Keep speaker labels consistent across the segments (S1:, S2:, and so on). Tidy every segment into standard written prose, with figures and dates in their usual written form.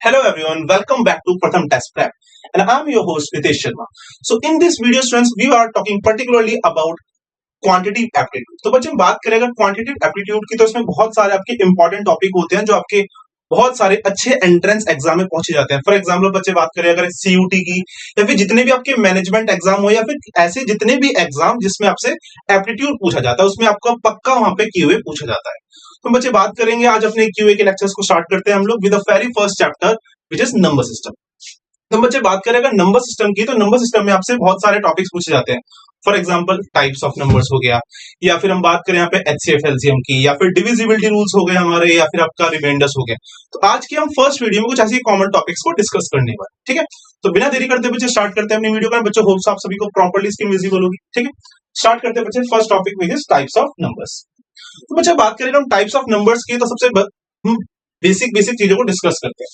S1: Hello everyone, welcome back to Pratham Test Prep and I'm your host Ritesh Sharma. So in this video students, we are talking particularly about quantity aptitude. तो बच्चे हम बात करें अगर quantitative aptitude की तो इसमें बहुत सारे आपके इंपॉर्टेंट टॉपिक होते हैं जो आपके बहुत सारे अच्छे एंट्रेंस एग्जाम में पहुंचे जाते हैं। फॉर एग्जाम्पल बच्चे बात करें अगर सीयूटी की या फिर जितने भी आपके मैनेजमेंट एग्जाम हो या फिर ऐसे जितने भी एग्जाम जिसमें आपसे एप्टीट्यूड पूछा जाता है उसमें आपको पक्का वहां पे क्यूए पूछा जाता है। तो बच्चे बात करेंगे आज अपने क्यूए के लेक्चर्स को स्टार्ट करते हैं हम लोग with the very first chapter which is number system. तो बच्चे बात करें अगर नंबर सिस्टम की तो नंबर सिस्टम में आपसे बहुत सारे टॉपिक्स पूछे जाते हैं। For example types of numbers हो गया या फिर हम बात करें यहाँ पे एचसीएफ एलसीएम की या फिर डिविजिबिलिटी रूल्स हो गए हमारे या फिर आपका रिमाइंडर्स हो गया। तो आज की हम फर्स्ट वीडियो में कुछ ऐसी कॉमन टॉपिक्स को डिस्कस करने वाले, ठीक है। तो बिना देरी करते बच्चे स्टार्ट करते हैं अपनी वीडियो का। बच्चों होप्स आप सभी को प्रॉपर्ली स्क्रीन विजिबल होगी, ठीक है। स्टार्ट करते हैं बच्चे first topic which is types of numbers. तो बच्चे बात करें हम टाइप्स ऑफ नंबर्स की तो सबसे बेसिक चीजों को डिस्कस करते हैं।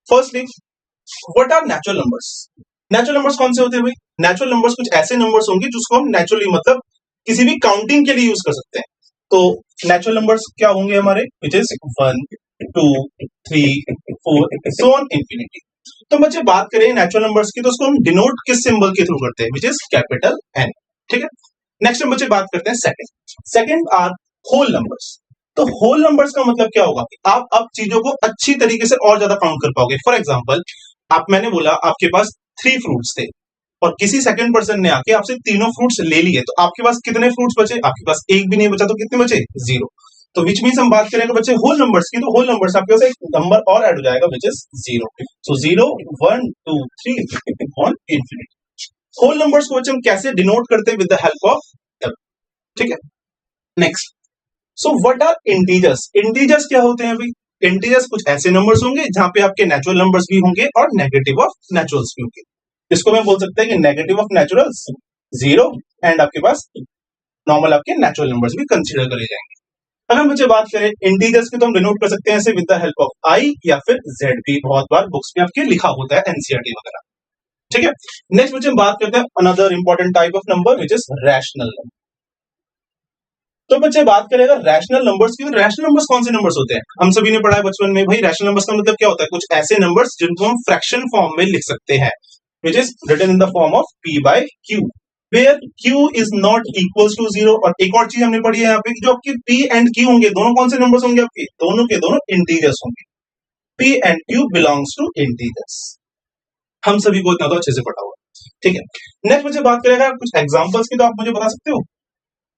S1: Firstly what are natural numbers. Natural numbers कौन से होते हैं भाई? नेचुरल नंबर्स कुछ ऐसे नंबर्स होंगे जिसको हम नेचुरली मतलब किसी भी काउंटिंग के लिए यूज कर सकते हैं। तो नेचुरल नंबर्स क्या होंगे हमारे विच इज 1 2 3 4 सो ऑन इंफिनिटी। तो बच्चे बात करें नेचुरल नंबर्स की तो उसको हम डिनोट किस सिंबल के थ्रू करते हैं विच इज कैपिटल एन, ठीक है। नेक्स्ट हम बच्चे बात करते हैं सेकंड आर होल नंबर्स। तो होल नंबर्स का मतलब क्या होगा कि आप अब चीजों को अच्छी तरीके से और ज्यादा काउंट कर पाओगे। फॉर एग्जांपल मैंने बोला आपके पास 3 फ्रूट्स थे और किसी सेकंड पर्सन ने आके आपसे तीनों फ्रूट्स ले लिए, तो आपके पास कितने फ्रूट्स बचे? आपके पास एक भी नहीं बचा, तो कितने बचे? 0। तो विच मींस हम बात करेंगे बच्चे होल नंबर्स की, तो होल नंबर्स आपके पास एक नंबर और ऐड हो जाएगा विच इज 0। सो 0 1 2 3 ऑन इंफिनिटी। होल नंबर्स को बच्चे हम कैसे डिनोट करते हैं with the help of L, ठीक है। Next, so what are integers. Integers क्या होते हैं भाई? इंटीजर्स कुछ ऐसे नंबर्स होंगे जहां पे आपके नेचुरल नंबर्स भी होंगे और नेगेटिव ऑफ नेचुरल्स भी होंगे। इसको मैं बोल सकते हैं कि नेगेटिव ऑफ नेचुरल्स 0 एंड आपके पास नॉर्मल आपके नेचुरल नंबर्स भी कंसीडर करे जाएंगे। अगर हम बच्चे बात करें इंटीजर्स की तो हम डिनोट कर सकते हैं ऐसे विद द हेल्प ऑफ आई या फिर जेड भी बहुत बार बुक्स में आपके लिखा होता है एनसीईआरटी वगैरह, ठीक है। नेक्स्ट बच्चे हम बात करते हैं another important type of number which is rational number. तो बच्चे बात करें अगर रैशनल नंबर्स की, रैशनल नंबर्स कौन से नंबर्स होते हैं? हम सभी ने पढ़ा है बचपन में भाई रैशनल नंबर्स का मतलब क्या होता है? कुछ ऐसे नंबर्स जिनको हम फ्रैक्शन फॉर्म में लिख सकते हैं which is written in the form of p by q where q is not equals to 0। और एक और चीज हमने पढ़ी है यहाँ पे जो आपके p and q होंगे दोनों कौन से नंबर्स होंगे? आपके दोनों के दोनों इंटीजर्स होंगे। p and q belongs to integers। हम सभी को इतना तो अच्छे से पढ़ा हुआ, ठीक है। नेक्स्ट मुझे बात करेगा कुछ एग्जांपल्स की, तो आप मुझे बता सकते हो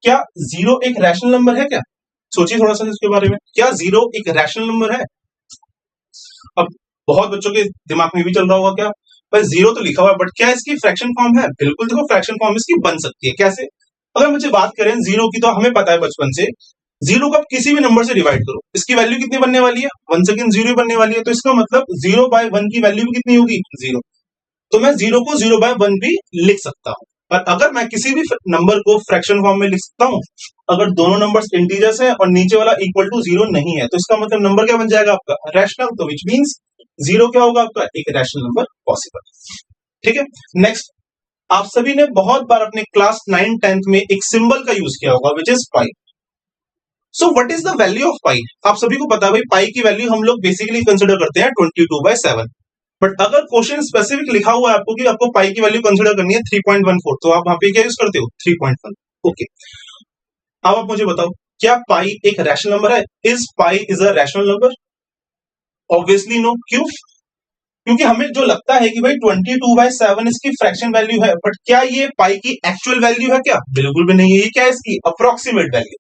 S1: क्या 0 एक रैशनल नंबर है क्या? सोचिए थोड़ा सा इसके बारे में, क्या 0 एक रैशनल नंबर है? अब बहुत बच्चों के दिमाग में भी चल रहा होगा क्या पर 0 तो लिखा हुआ है बट क्या इसकी फ्रैक्शन फॉर्म है? बिल्कुल, देखो फ्रैक्शन फॉर्म इसकी बन सकती है। कैसे? अगर मुझे बात करें 0 की तो हमें पता है बचपन से 0 को आप किसी भी नंबर से डिवाइड करो इसकी वैल्यू कितनी बनने वाली है? 1 सेकंड 0 बनने वाली है। तो इसका मतलब 0 बाय 1 की वैल्यू कितनी होगी? 0। तो मैं 0 को 0 बाय 1 भी लिख सकता हूं। और अगर मैं किसी भी नंबर को फ्रैक्शन फॉर्म में लिख सकता हूं अगर दोनों नंबर्स इंटीजर्स हैं और नीचे वाला इक्वल टू 0 नहीं है तो इसका मतलब नंबर क्या बन जाएगा आपका? रैशनल। तो विच मींस 0 क्या होगा आपका? एक रैशनल नंबर पॉसिबल, ठीक है। नेक्स्ट, आप सभी ने बहुत बार अपने क्लास 9 10th में एक सिंबल का यूज किया होगा which is pi. So what is the value of pi? आप सभी को पता है भाई पाई की वैल्यू हम लोग बेसिकली कंसिडर करते हैं 22/7। बट अगर क्वेश्चन स्पेसिफिक लिखा हुआ है आपको कि आपको पाई की वैल्यू कंसिडर करनी है 3.14 तो आप वहां पे क्या यूज करते हो? 3.1, ओके। अब आप मुझे बताओ क्या पाई एक रैशनल नंबर है? Is pi is a rational number? Obviously no. क्यों? क्योंकि हमें जो लगता है कि भाई 22/7 इसकी फ्रैक्शन वैल्यू है बट क्या ये पाई की एक्चुअल वैल्यू है क्या? बिल्कुल भी नहीं है। ये क्या है? इसकी अप्रोक्सीमेट वैल्यू।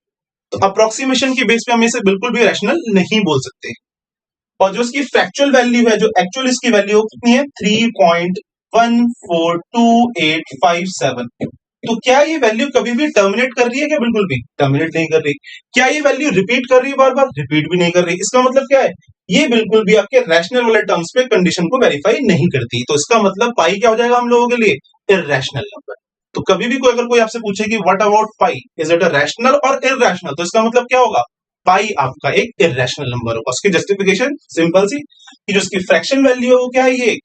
S1: तो अप्रोक्सीमेशन के बेस पे हम इसे बिल्कुल भी रैशनल नहीं बोल सकते। और जो इसकी फैक्चुअल वैल्यू है जो एक्चुअल इसकी वैल्यू कितनी है? 3.142857। तो क्या ये वैल्यू कभी भी टर्मिनेट कर रही है क्या? बिल्कुल भी टर्मिनेट नहीं कर रही। क्या ये वैल्यू रिपीट कर रही है बार बार? रिपीट भी नहीं कर रही। इसका मतलब क्या है? ये बिल्कुल भी आपके रैशनल वाले टर्म्स पे कंडीशन को वेरीफाई नहीं करती। तो इसका मतलब पाई क्या हो जाएगा हम लोगों के लिए? Irrational number. तो कभी भी कोई अगर कोई आपसे पूछे कि what about pi, is it a rational और इररेशनल, तो इसका मतलब क्या होगा? पाई आपका एक इररेशनल नंबर होगा। उसकी जस्टिफिकेशन सिंपल सी कि जो उसकी फ्रैक्शन वैल्यू है वो क्या है? ये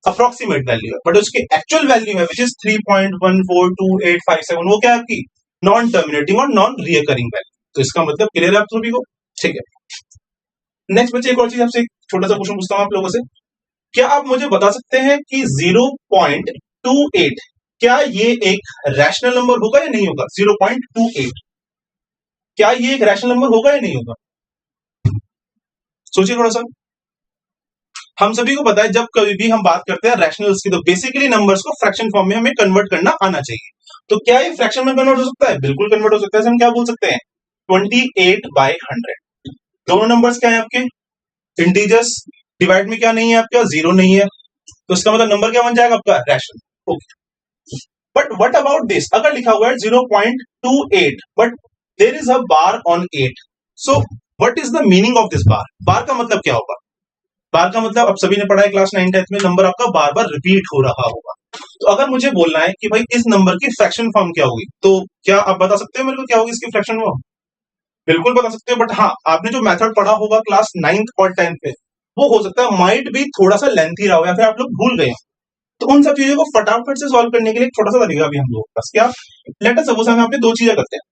S1: अप्रोक्सीमेट वैल्यू है बट उसकी एक्चुअल वैल्यू है विच इज 3.142857 वो क्या है आपकी? नॉन टर्मिनेटिंग और नॉन रिकरिंग वैल्यू। तो इसका मतलब क्लियर है आप सभी को, ठीक है। नेक्स्ट बच्चे एक और चीज आपसे एक छोटा सा क्वेश्चन पूछता हूं आप लोगों से, क्या आप मुझे बता सकते हैं कि 0.28 क्या ये एक रैशनल नंबर होगा या नहीं होगा? 0.28 क्या ये एक रैशनल नंबर होगा या नहीं होगा? सोचिए थोड़ा सा। हम सभी को पता है जब कभी भी हम बात करते हैं रैशनल्स की तो बेसिकली नंबर्स को फ्रैक्शन फॉर्म में हमें कन्वर्ट करना आना चाहिए। तो क्या ये फ्रैक्शन में कन्वर्ट हो सकता है? बिल्कुल कन्वर्ट हो सकता है। हम क्या बोल सकते हैं? 28/100। दोनों नंबर्स क्या है आपके? इंटीजर्स। डिवाइड में क्या नहीं है आपका? जीरो नहीं है, तो इसका मतलब नंबर क्या बन जाएगा आपका? Rational. Okay, but what about this? अगर लिखा हुआ है 0.28 but there is a bar on 8, so what is the meaning of this bar? Bar का मतलब क्या होगा? बार का मतलब आप सभी ने पढ़ा है क्लास 9-10 में, नंबर आपका बार बार रिपीट हो रहा होगा। तो अगर मुझे बोलना है कि भाई इस नंबर की फ्रैक्शन फॉर्म क्या होगी, तो क्या आप बता सकते हो मेरे को क्या होगी इसकी फ्रैक्शन फॉर्म? बिल्कुल बता सकते हो, बट हाँ, आपने जो मेथड पढ़ा होगा क्लास 9th और 10th में, वो हो सकता है माइट भी थोड़ा सा लेंथी रहा हो या फिर आप लोग भूल गए हो। तो उन सब चीजों को फटाफट से सॉल्व करने के लिए एक छोटा सा तरीका भी हम लोग पास। क्या? लेट अस सपोज हम यहाँ पे दो चीजें करते हैं।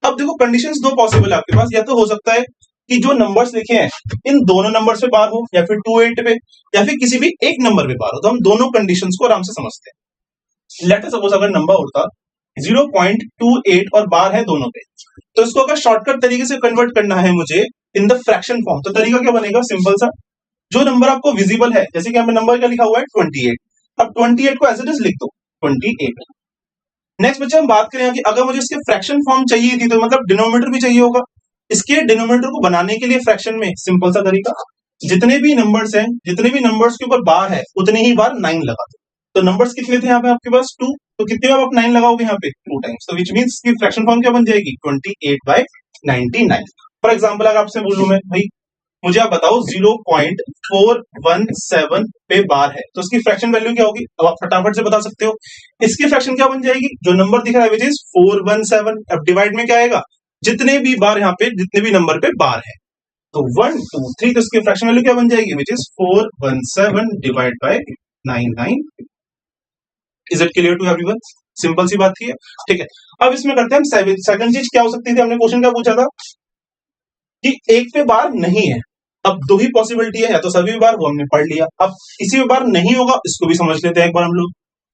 S1: अब देखो कंडीशंस दो पॉसिबल है आपके पास, या तो हो सकता है कि जो नंबर्स लिखे हैं इन दोनों नंबर्स पे बार हो, या फिर 28 पे, या फिर किसी भी एक नंबर पे बार हो। तो हम दोनों कंडीशंस को आराम से समझते हैं। लेट अस सपोज अगर नंबर होता 0.28 और बार है दोनों पे, तो इसको अगर शॉर्टकट तरीके से कन्वर्ट करना है मुझे इन द फ्रैक्शन फॉर्म, तो तरीका क्या बनेगा? सिंपल सा, जो नंबर आपको विजिबल है, जैसे कि यहाँ पे नंबर क्या लिखा हुआ है? 28। अब 28 को एज इट इज लिख दो 28। नेक्स्ट बच्चे हम बात करें कि अगर मुझे इसके फ्रैक्शन फॉर्म चाहिए थी, तो मतलब डिनोमिनेटर भी चाहिए होगा। इसके डिनोमिनेटर को बनाने के लिए फ्रैक्शन में सिंपल सा तरीका, जितने भी नंबर्स हैं, जितने भी नंबर्स के ऊपर बार है उतने ही बार 9 लगा दो। तो नंबर्स कितने थे यहाँ पे आपके पास? 2। तो कितने बार आप 9 लगाओगे यहाँ पे? 2 टाइम्स। तो विच मींस की फ्रैक्शन फॉर्म क्या बन जाएगी? 28/99। फॉर एग्जांपल अगर आपसे बोलूं मैं, भाई मुझे आप बताओ 0.417 पे बार है, तो इसकी फ्रैक्शन वैल्यू क्या होगी? अब आप फटाफट से बता सकते हो। इसकी फ्रैक्शन क्या बन जाएगी? जो नंबर दिख रहा है विच इज 417। अब डिवाइड में क्या आएगा? जितने भी बार यहाँ पे, जितने भी नंबर पे बार है, तो 1 2 3, तो इसकी फ्रैक्शन वैल्यू क्या बन जाएगी? Which is 417 divide by 99। Is it clear to everyone? Simple सी बात थी है, ठीक है। अब इसमें करते हैं हम सेकंड चीज क्या हो सकती थी? हमने क्वेश्चन क्या पूछा था कि एक पे बार नहीं है। अब दो ही पॉसिबिलिटी है, या तो सभी बार, वो हमने पढ़ लिया। अब किसी भी बार नहीं होगा, इसको भी समझ लेते हैं एक बार हम लोग।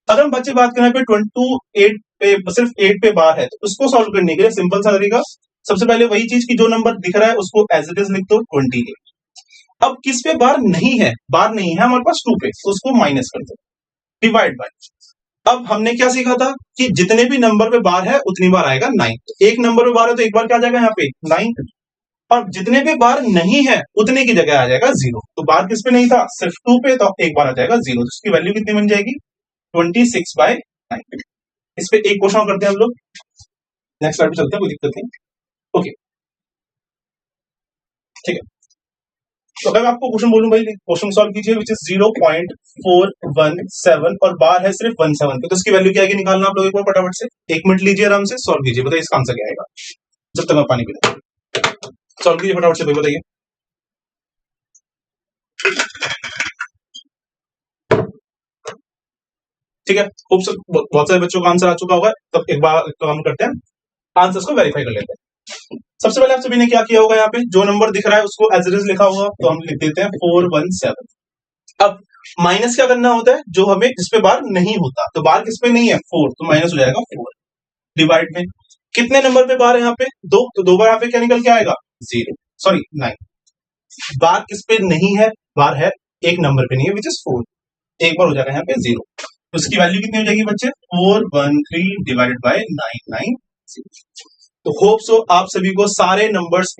S1: अगर हम बच्चे बात करें पे 28 पे, सिर्फ 8 पे बार है, तो उसको सॉल्व करने के लिए सिंपल सा तरीका, सबसे पहले वही चीज की जो नंबर दिख रहा है उसको एज इट इज लिख दो 28। अब किस पे बार नहीं है? बार नहीं है हमारे पास 2 पे, तो उसको माइनस कर दो, डिवाइड बाय। अब हमने क्या सीखा था कि जितने भी नंबर पे बार है उतनी बार आएगा 9। तो एक नंबर पे बार है तो एक बार क्या आ जाएगा यहाँ पे? 9। और जितने पे बार नहीं है उतने की जगह आ जाएगा 0। तो बार किस पे नहीं था? सिर्फ 2 पे, तो एक बार आ जाएगा 0। तो इसकी वैल्यू कितनी बन जाएगी? 26/9। इस पे एक क्वेश्चन करते हैं हम लोग, नेक्स्ट स्लाइड पे चलते हैं, कोई दिक्कत नहीं। ओके, ठीक है। तो अगर मैं आपको क्वेश्चन बोलूं भाई क्वेश्चन सॉल्व कीजिए विच इज 0.417 और बार है सिर्फ 17 पे, तो इसकी वैल्यू क्या आएगी? निकालना आप लोग एक बार फटाफट से, 1 मिनट लीजिए, आराम से सॉल्व कीजिए, बताइए इसका आंसर क्या आएगा। जब तक मैं पानी पीता सॉल्व कीजिए फटाफट से, बताइए। ठीक है, बहुत सारे बच्चों का आंसर आ चुका होगा। तब एक बार काम करते हैं, आंसर्स को वेरीफाई कर लेते हैं। सबसे पहले आप सभी ने क्या किया होगा? यहाँ पे जो नंबर दिख रहा है उसको एज इट इज लिखा होगा, तो हम लिख देते हैं 417। अब माइनस क्या करना होता है? जो हमें जिस पे बार नहीं होता, तो बार किस पे नहीं है? 4, तो माइनस हो जाएगा 4। डिवाइड में कितने नंबर पे बार है यहाँ पे? 2, तो 2 बार यहाँ पे क्या निकल के आएगा? 0, सॉरी 9। बार किस पे नहीं है? बार है एक नंबर पे नहीं है विच इज 4, एक बार हो जाएगा यहाँ पे 0। तो उसकी वैल्यू कितनी हो जाएगी बच्चे? 413 डिवाइडेड बाय 990। तो होप सो आप सभी को सारे नंबर्स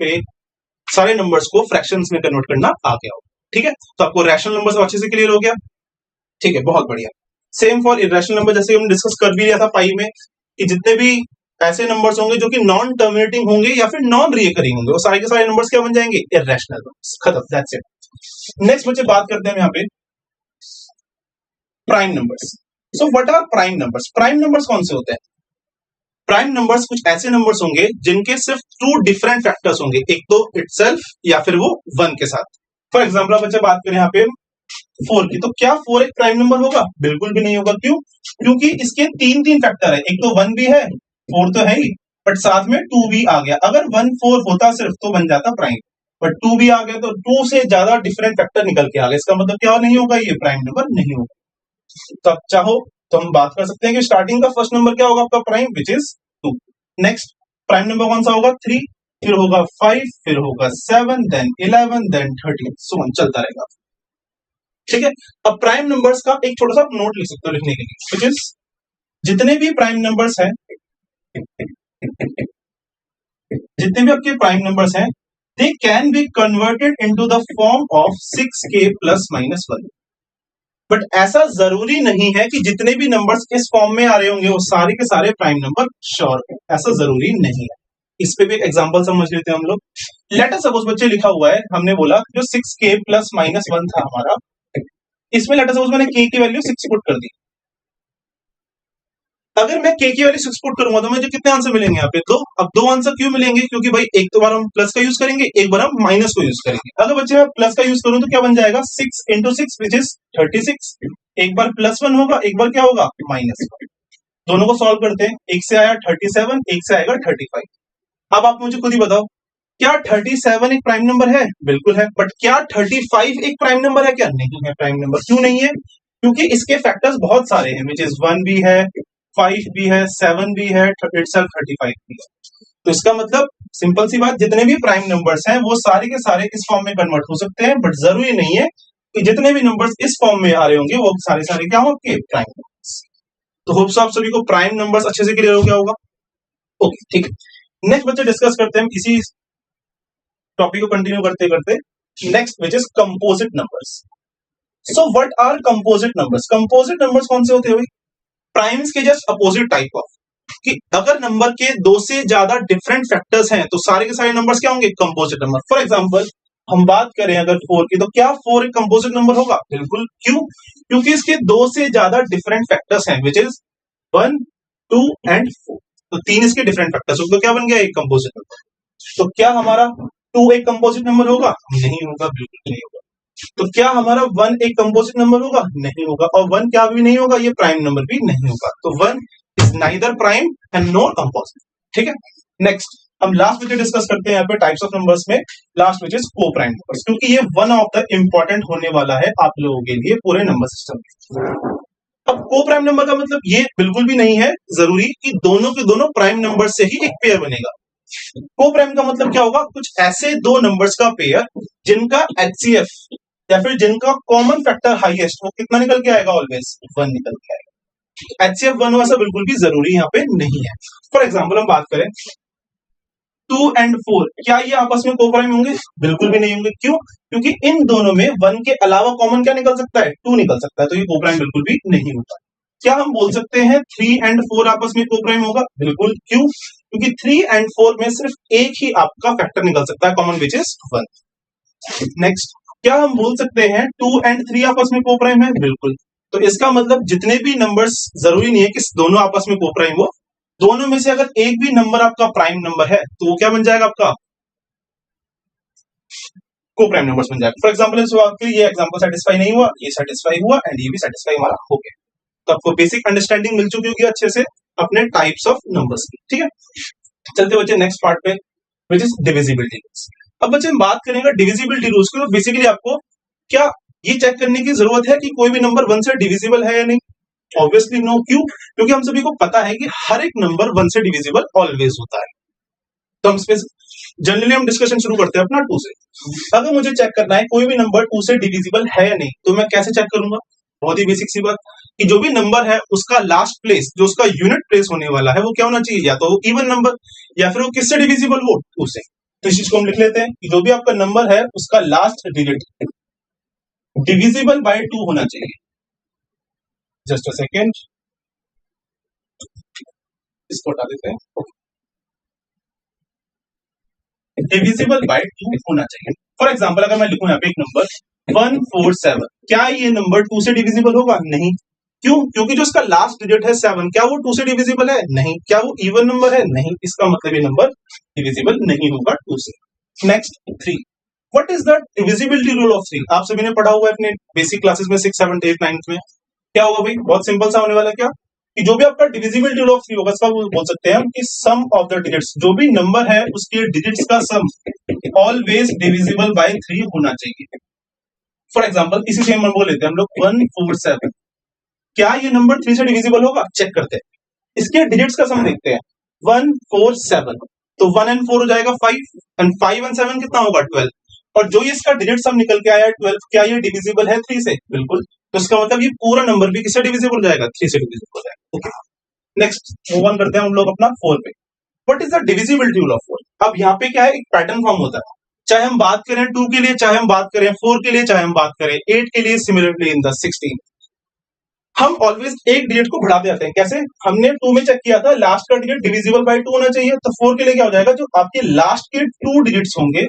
S1: को फ्रैक्शंस में कन्वर्ट करना आ गया हो, ठीक है। तो आपको रैशनल नंबर सब अच्छे से क्लियर हो गया, ठीक है, बहुत बढ़िया। सेम फॉर इरेशनल नंबर, जैसे हम डिस्कस कर भी लिया था पाई में, कि जितने भी ऐसे नंबर्स होंगे जो कि नॉन टर्मिनेटिंग होंगे या फिर नॉन रिकरिंग होंगे, वो सारे के सारे नंबर्स क्या बन जाएंगे? Irrational numbers. खत्म, दैट्स इट। नेक्स्ट बच्चे बात करते हैं यहाँ पे prime numbers. So what are prime numbers? Prime numbers कौन से होते हैं? प्राइम नंबर्स कुछ ऐसे नंबर्स होंगे जिनके सिर्फ 2 डिफरेंट फैक्टर्स होंगे, एक तो इटसेल्फ या फिर वो 1 के साथ। फॉर एग्जांपल बच्चे बात करें यहाँ पे 4 की, तो क्या 4 एक प्राइम नंबर होगा? बिल्कुल भी नहीं होगा। क्यों? क्योंकि इसके 3 फैक्टर है, एक तो 1 भी है, 4 तो है ही, बट साथ में 2 भी आ गया। अगर 1 4 होता सिर्फ तो बन जाता प्राइम, बट 2 भी आ गया तो 2 से ज्यादा डिफरेंट फैक्टर निकल के आ गया, इसका मतलब क्या नहीं होगा, ये प्राइम नंबर नहीं होगा। तो अब चाहो तो हम बात कर सकते हैं कि स्टार्टिंग का फर्स्ट नंबर क्या होगा आपका prime, which is 2। Next prime number कौन सा होगा, 3, फिर होगा 5, फिर होगा 7, देन 11, देन 13, सो ऑन चलता रहेगा। ठीक है, अब प्राइम नंबर्स का एक छोटा सा नोट लिख सकते हो लिखने के लिए, विच इज जितने भी प्राइम नंबर्स हैं, जितने भी आपके प्राइम नंबर्स हैं, they can be converted into the form of 6k plus minus 1। But ऐसा जरूरी नहीं है कि जितने भी नंबर्स इस फॉर्म में आ रहे होंगे वो सारे के सारे प्राइम नंबर श्योर है, ऐसा जरूरी नहीं है। इस पे भी एक एग्जांपल समझ लेते हैं हम लोग। लेट अस सपोज बच्चे लिखा हुआ है, हमने बोला जो 6k प्लस माइनस 1 था हमारा, इसमें लेट अस सपोज मैंने k की वैल्यू 6 पुट कर दी। अगर मैं k की वैल्यू 6 पुट करूंगा तो मुझे कितने आंसर मिलेंगे यहाँ पे, दो। अब दो आंसर क्यों मिलेंगे, क्योंकि भाई एक तो बार हम प्लस का यूज करेंगे, एक बार हम माइनस को यूज करेंगे। अगर बच्चे मैं प्लस का यूज करूं तो क्या बन जाएगा, 6 इंटू 6 विच इज 36। एक बार +1 होगा, एक बार क्या होगा माइनस। दोनों को सॉल्व करते हैं, एक से आया 37, एक से आएगा 35। अब आप मुझे खुद ही बताओ, क्या 37 एक प्राइम नंबर है, बिल्कुल है। बट क्या 35 एक प्राइम नंबर है, क्या नहीं है प्राइम नंबर। क्यों नहीं है, क्योंकि इसके फैक्टर्स बहुत सारे हैं, विच इज 1 भी है, 5 भी है, 7 भी है, इटसेल्फ 35 भी है। तो इसका मतलब सिंपल सी बात, जितने भी प्राइम नंबर्स हैं वो सारे के सारे इस फॉर्म में कन्वर्ट हो सकते हैं, बट जरूरी नहीं है कि जितने भी नंबर्स इस फॉर्म में आ रहे होंगे वो सारे सारे क्या होंगे, प्राइम नंबर्स। तो होप्स आप सभी को प्राइम नंबर्स अच्छे से क्लियर हो गया होगा। ओके ठीक है, नेक्स्ट बच्चे डिस्कस करते हैं इसी टॉपिक को कंटिन्यू करते करते। Next which is composite numbers. So what are composite numbers. Composite numbers कौन से होते हैं भाई, प्राइम्स के जस्ट अपोजिट टाइप ऑफ, कि अगर नंबर के दो से ज्यादा डिफरेंट फैक्टर्स हैं तो सारे के सारे नंबर्स क्या होंगे, कंपोजिट नंबर। फॉर एग्जांपल हम बात करें अगर 4 की, तो क्या 4 एक कंपोजिट नंबर होगा, बिल्कुल। क्यों, क्योंकि इसके दो से ज्यादा डिफरेंट फैक्टर्स हैं, विच इज 1, 2 एंड 4। तो तीन इसके डिफरेंट फैक्टर्स, तो क्या बन गया, एक कंपोजिट नंबर। तो क्या हमारा 2 एक कंपोजिट नंबर होगा, नहीं होगा, बिल्कुल नहीं होगा। तो क्या हमारा 1 एक कंपोजिट नंबर होगा, नहीं होगा। और 1 क्या भी नहीं होगा, ये प्राइम नंबर भी नहीं होगा। तो 1 is neither prime and nor composite. ठीक है, नेक्स्ट हम लास्ट में डिस्कस करते हैं यहाँ पे टाइप्स ऑफ नंबर्स में, लास्ट विच इज को प्राइम नंबर्स, क्योंकि ये वन ऑफ द इंपॉर्टेंट होने वाला है आप लोगों के लिए पूरे नंबर सिस्टम में। अब को प्राइम नंबर का मतलब ये बिल्कुल भी नहीं है जरूरी कि दोनों के दोनों प्राइम नंबर से ही एक पेयर बनेगा। को प्राइम का मतलब क्या होगा, कुछ ऐसे दो नंबर्स का पेयर जिनका HCF या फिर जिनका कॉमन फैक्टर हाईएस्ट, वो कितना निकल के आएगा, ऑलवेज 1 निकल के आएगा। HCF 1 वैसा बिल्कुल भी जरूरी यहाँ पे नहीं है। फॉर एग्जाम्पल हम बात करें 2 एंड 4, क्या ये आपस में को प्राइम होंगे, बिल्कुल भी नहीं होंगे। क्यों, क्योंकि इन दोनों में 1 के अलावा कॉमन क्या निकल सकता है, 2 निकल सकता है, तो ये को प्राइम बिल्कुल भी नहीं होता। क्या हम बोल सकते हैं 3 एंड 4 आपस में को प्राइम होगा, बिल्कुल। क्यों, क्योंकि 3 एंड 4 में सिर्फ एक ही आपका फैक्टर निकल सकता है कॉमन, विच इज 1। नेक्स्ट, क्या हम बोल सकते हैं 2 एंड 3 आपस में को प्राइम है, बिल्कुल। तो इसका मतलब जितने भी नंबर्स, जरूरी नहीं है कि दोनों आपस में को प्राइम हो, दोनों में से अगर एक भी नंबर आपका प्राइम नंबर है तो वो क्या बन जाएगा, आपका को प्राइम नंबर्स बन जाएगा। फॉर एग्जांपल ये एग्जांपल सेटिस्फाई नहीं हुआ, ये सेटिस्फाई हुआ एंड ये भी सेटिस्फाई हमारा हो गया। तो आपको बेसिक अंडरस्टैंडिंग मिल चुकी होगी अच्छे से अपने टाइप्स ऑफ नंबर्स की। ठीक है, चलते बच्चे नेक्स्ट पार्ट पे, विच इज डिविजिबिलिटी रूल्स। अब बच्चे हम बात करेंगे डिविजिबिलिटी रूल्स की, तो बेसिकली आपको क्या ये चेक करने की जरूरत है कि कोई भी नंबर 1 से डिविजिबल है या नहीं, ऑब्वियसली नो। क्यों, क्योंकि हम सभी को पता है कि हर एक नंबर 1 से डिविजिबल ऑलवेज होता है। तो हम जनरली हम डिस्कशन शुरू करते हैं अपना 2 से। अगर मुझे चेक करना है कोई भी नंबर 2 से डिविजिबल है या नहीं, तो मैं कैसे चेक करूंगा, बहुत ही बेसिक सी बात, कि जो भी नंबर है उसका लास्ट प्लेस, जो उसका यूनिट प्लेस होने वाला है, वो क्या होना चाहिए, या तो इवन नंबर या फिर वो किससे डिविजिबल हो, 2 से। तो इस चीज को हम लिख लेते हैं कि जो भी आपका नंबर है उसका लास्ट डिजिट डिविजिबल बाय 2 होना चाहिए। जस्ट अ सेकेंड, इसको हटा देते हैं। डिविजिबल बाय 2 होना चाहिए। फॉर एग्जांपल अगर मैं लिखूं यहाँ पे एक नंबर 147, क्या ये नंबर 2 से डिविजिबल होगा, नहीं। क्यों, क्योंकि जो इसका लास्ट डिजिट है 7, क्या वो 2 से डिविजिबल है, नहीं। क्या वो इवन नंबर है, नहीं। इसका मतलब ये नंबर डिविजिबल नहीं होगा 2 से। Next 3, what is the divisibility rule of 3। आप सभी ने पढ़ा हुआ है अपने बेसिक क्लासेस में 6, 7, 8, 9 में। क्या होगा भाई, बहुत सिंपल सा होने वाला है, क्या कि जो भी आपका डिविजिबिलिटी रूल ऑफ 3 होगा, इसका बोल सकते हैं हम कि सम ऑफ द डिजिट्स, जो भी नंबर है उसके डिजिट्स का सम ऑलवेज डिविजिबल बाय 3 होना चाहिए। फॉर एग्जाम्पल इसी सेम नंबर को लेते हैं हम लोग 147, क्या ये नंबर 3 से डिविजिबल होगा? चेक करते हैं, इसके डिजिट्स का सम देखते हैं। 147 तो 1 and 4 हो जाएगा 5 एंड 5 and 7 कितना होगा 12, और जो ये इसका डिजिट सम निकल के आया है 12, क्या ये डिविजिबल है 3 से? बिल्कुल। तो इसका मतलब ये पूरा नंबर भी किससे डिविजिबल हो जाएगा? 3 से डिविजिबल हो जाएगा। ओके, नेक्स्ट मूव ऑन करते हैं हम लोग अपना 4 पे। What is the divisibility rule of 4? अब यहाँ पे क्या है, एक पैटर्न फॉर्म होता है, चाहे हम बात करें 2 के लिए, चाहे हम बात करें 4 के लिए, चाहे हम बात करें 8 के लिए, सिमिलरली इन द 16 हम ऑलवेज एक डिजिट को बढ़ाते जाते हैं। कैसे? हमने 2 में चेक किया था लास्ट का डिजिट डिविजिबल बाय 2 होना चाहिए, तो 4 के लिए क्या हो जाएगा, जो आपके लास्ट के 2 डिजिट्स होंगे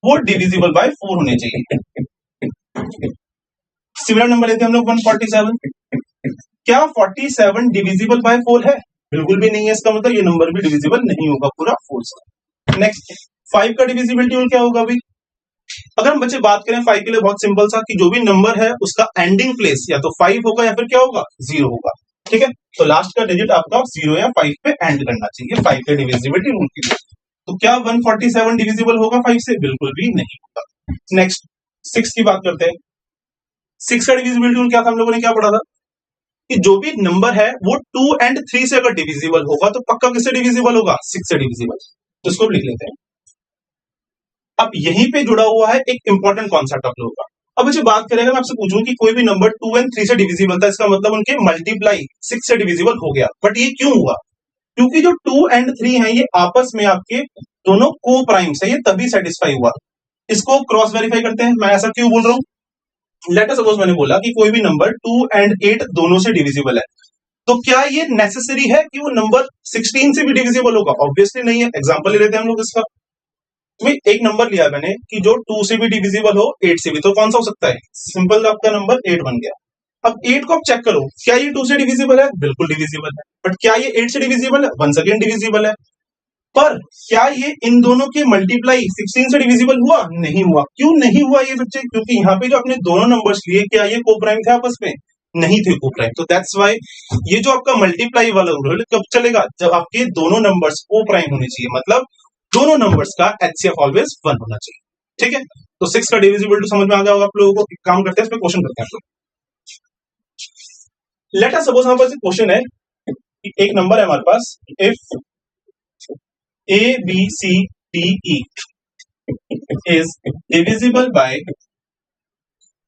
S1: वो डिविजिबल बाय 4 होने चाहिए। सिमिलर नंबर लेते हैं हम लोग 147, क्या 47 डिविजिबल बाय 4 है? बिल्कुल भी नहीं है, इसका मतलब ये नंबर भी डिविजिबल नहीं होगा पूरा 4 से। नेक्स्ट 5 का डिविजिबिलिटी रूल क्या होगा अभी? अगर हम बच्चे बात करें 5 के लिए, बहुत सिंपल सा कि जो भी नंबर है उसका एंडिंग प्लेस या तो 5 होगा या फिर क्या होगा 0 होगा। ठीक है, तो लास्ट का डिजिट आपका 0 या 5 पे एंड करना चाहिए 5 के डिविजिबिलिटी रूल के लिए। तो क्या 147 डिविजिबल होगा 5 से? बिल्कुल भी नहीं होगा। नेक्स्ट 6 की बात करते हैं। 6 का डिविजिबिलिटी रूल क्या था, हम लोगों ने क्या पढ़ा था कि जो भी नंबर है वो 2 and 3 से अगर डिविजिबल होगा तो पक्का किससे डिविजिबल होगा? 6 से डिविजिबल। तो इसको लिख लेते हैं। अब यहीं पे जुड़ा हुआ है एक इंपॉर्टेंट कॉन्सेप्ट आप लोगों का। अब मुझे बात करें, मैं आपसे पूछूं कि कोई भी नंबर 2 and 3 से डिविजिबल था, इसका मतलब उनके मल्टीप्लाई 6 से डिविजिबल हो गया। बट ये क्यों हुआ? क्योंकि जो 2 and 3 है ये आपस में आपके दोनों को प्राइम्स है, ये तभी सेटिस्फाई हुआ। इसको क्रॉस वेरीफाई करते हैं। मैं ऐसा क्यों बोल रहा हूं? लेट अस सपोज मैंने बोला कि कोई भी नंबर 2 and 8 दोनों से डिविजिबल है, तो क्या ये नेसेसरी है कि वो नंबर 16 से भी डिविजिबल होगा? ऑब्वियसली नहीं है। एग्जांपल ले लेते हैं हम लोग इसका। तो एक नंबर लिया मैंने कि जो 2 से भी डिविजिबल हो, 8 से भी, तो कौन सा हो सकता है? सिंपल, आपका नंबर 8 बन गया। अब 8 को आप चेक करो, क्या ये 2 से डिविजिबल है? बिल्कुल डिविजिबल है। बट क्या ये 8 से डिविजिबल है? वंस अगेन डिविजिबल है। पर क्या ये इन दोनों के मल्टीप्लाई 16 से डिविजिबल हुआ? नहीं हुआ। क्यों नहीं हुआ ये बच्चे? क्योंकि यहाँ पे जो आपने दोनों नंबर्स लिए, क्या ये को प्राइम थे आपस में? नहीं थे को प्राइम। तो दैट्स वाई ये जो आपका मल्टीप्लाई वाला रूल कब चलेगा? जब आपके दोनों नंबर्स को प्राइम होने चाहिए, मतलब दोनों नंबर्स का HCF ऑलवेज 1 होना चाहिए। ठीक है, तो 6 का डिविजिबिलिटी समझ में आ गया होगा आप लोगों को। काम करते हैं, इस पे क्वेश्चन करते हैं। लेट अस सपोज हमारे पास क्वेश्चन है, एक नंबर है हमारे पास, if ABCDE is divisible by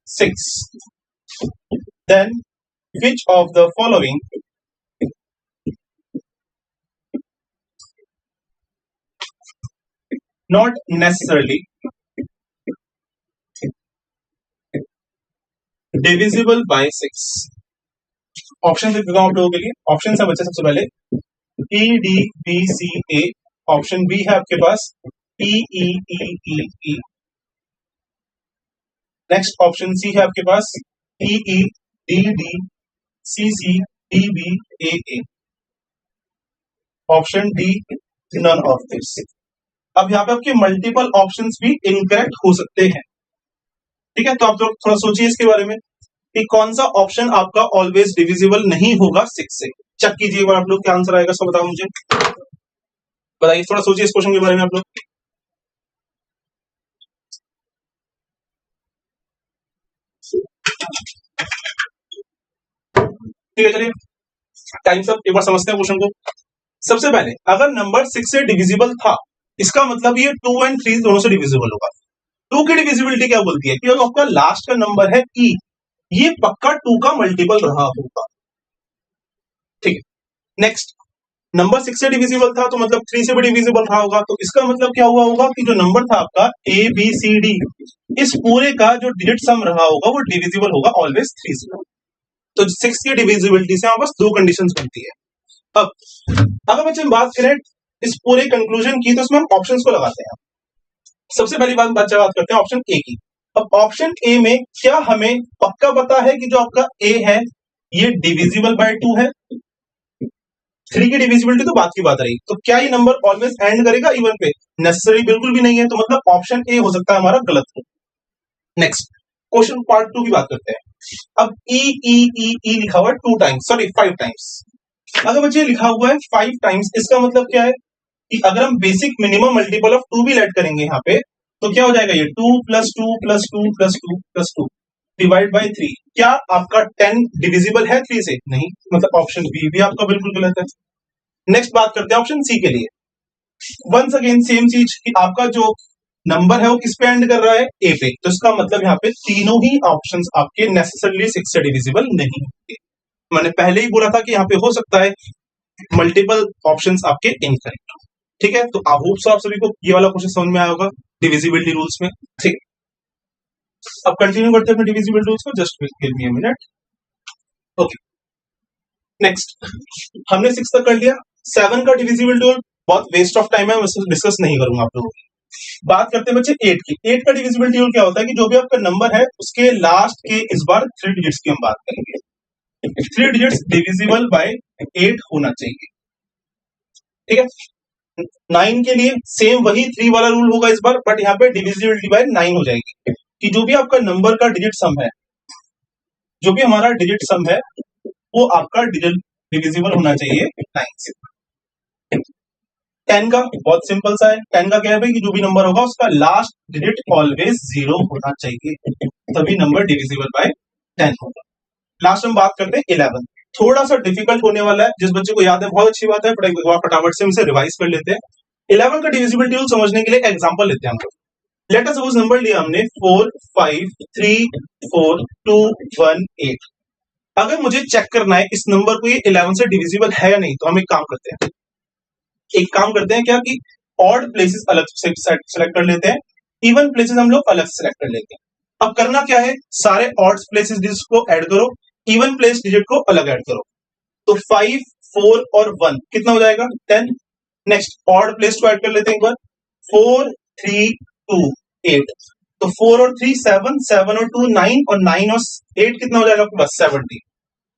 S1: 6, then which of the following not necessarily divisible by 6? Option लिख देता हूं आप लोगों के लिए। ऑप्शन है बच्चे, सबसे पहले EDBCA, ऑप्शन बी है आपके पास EEEEE, नेक्स्ट ऑप्शन सी है आपके पास EEDDCCDBAA, option D none of this. अब यहाँ पे आपके मल्टीपल ऑप्शंस भी इनकरेक्ट हो सकते हैं। ठीक है, तो आप लोग थोड़ा सोचिए इसके बारे में कि कौन सा ऑप्शन आपका ऑलवेज डिविजिबल नहीं होगा 6 से। चेक कीजिए एक बार आप लोग, क्या आंसर आएगा इसका बताओ मुझे, बताइए। थोड़ा सोचिए इस क्वेश्चन के बारे में आप लोग। ठीक है, चलिए टाइम्स अप। एक बार समझते हैं क्वेश्चन को। सबसे पहले, अगर नंबर 6 से डिविजिबल था, इसका मतलब ये 2 and 3 दोनों से डिविजिबल होगा। 2 की डिविजिबिलिटी क्या बोलती है कि अगर आपका लास्ट का नंबर है E, ये पक्का 2 का मल्टीपल रहा होगा। ठीक है, नेक्स्ट, नंबर 6 से डिविजिबल था तो मतलब 3 से भी डिविजिबल रहा होगा। तो इसका मतलब क्या हुआ होगा कि जो नंबर था आपका ABCD, इस पूरे का जो डिजिट सम रहा होगा वो डिविजिबल होगा ऑलवेज 3 से। तो 6 की डिविजिबिलिटी से बस 2 कंडीशंस बनती है। अब अगर बच्चे हम बात करें इस पूरे कंक्लूजन की, तो इसमें हम ऑप्शंस को लगाते हैं। सबसे पहली बात करते हैं ऑप्शन ए की। अब ऑप्शन ए में क्या हमें पक्का पता है कि जो आपका ए है ये डिविजिबल बाय 2 है? 3 की डिविजिबिलिटी तो बात की बात रही। तो क्या ये नंबर ऑलवेज एंड करेगा इवन पे? नेसेसरी बिल्कुल भी नहीं है। तो मतलब ऑप्शन ए हो सकता है हमारा गलत। नेक्स्ट क्वेश्चन पार्ट 2 की बात करते हैं। अब E लिखा हुआ है 2 टाइम्स, सॉरी 5 टाइम्स। अगर बच्चे लिखा हुआ है 5 टाइम्स, इसका मतलब क्या है कि अगर हम बेसिक मिनिमम मल्टीपल ऑफ 2 भी लेट करेंगे यहाँ पे तो क्या हो जाएगा, ये 2 plus 2 plus 2 plus 2 plus 2 divide by 3। क्या आपका 10 डिविजिबल है 3 से? नहीं, मतलब ऑप्शन बी भी आपका बिल्कुल गलत है। नेक्स्ट बात करते हैं ऑप्शन सी के लिए। वंस अगेन सेम चीज कि आपका जो नंबर है वो किस पे एंड कर रहा है, ए पे, तो इसका मतलब यहाँ पे तीनों ही ऑप्शंस आपके नेसेसरली 6 से डिविजिबल नहीं होंगे। मैंने पहले ही बोला था कि यहाँ पे हो सकता है मल्टीपल ऑप्शंस आपके इनकरेक्ट हो। ठीक है, तो आई होप सो आप सभी को ये वाला क्वेश्चन समझ में आया होगा डिविजिबिलिटी रूल्स में। ठीक, अब कंटिन्यू करते हैं अपने डिविजिबिलिटी रूल्स को, just give me a minute. Okay, next हमने 6 तक कर लिया। 7 का डिविजिबिलिटी रूल बहुत वेस्ट ऑफ टाइम है, मैं डिस्कस नहीं करूंगा आप लोगों को। बात करते हैं बच्चे 8 की। 8 का डिविजिबिलिटी रूल क्या होता है कि जो भी आपका नंबर है उसके लास्ट के इस बार 3 डिजिट्स की हम बात करेंगे। 3 डिजिट्स डिविजिबल बाय 8 होना चाहिए। ठीक है, 9 के लिए सेम वही 3 वाला रूल होगा इस बार, बट यहाँ पे डिविजिबिलिटी बाय 9 हो जाएगी कि जो भी आपका नंबर का डिजिट सम है, जो भी हमारा डिजिट सम है वो आपका डिविजिबल होना चाहिए 9 से। 10 का बहुत सिंपल सा है। 10 का क्या है भाई कि जो भी नंबर होगा उसका लास्ट डिजिट ऑलवेज 0 होना चाहिए, तभी नंबर डिविजिबल बाय 10 होगा। लास्ट में बात करते हैं 11। थोड़ा सा डिफिकल्ट होने वाला है, जिस बच्चे को याद है बहुत अच्छी बात है, बट एक बार फटाफट से इसे रिवाइज कर लेते हैं। 11 का डिविजिबिलिटी रूल समझने के लिए एग्जांपल लेते हैं हम लोग। लेट अस सपोज नंबर लिया हमने 4 5 3 4 2 1 8। अगर मुझे चेक करना है इस नंबर को ये 11 से डिविजिबल है या नहीं, तो हम एक काम करते हैं क्या कि ऑड प्लेसेस अलग से सेलेक्ट कर लेते हैं, इवन प्लेसेस हम लोग अलग से सेलेक्ट कर लेते हैं। अब करना क्या है, सारे ऑड प्लेसेस डिजिट को ऐड करो, इवन प्लेस डिजिट को अलग ऐड करो। तो 5 4 और 1 कितना हो जाएगा, 10। नेक्स्ट ऑड प्लेस को ऐड कर लेते हैं एक बार, 4 3 2 8। तो 4 और 3 7, 7 और 2 9, और 9 और 8 कितना हो जाएगा आपके पास, 70।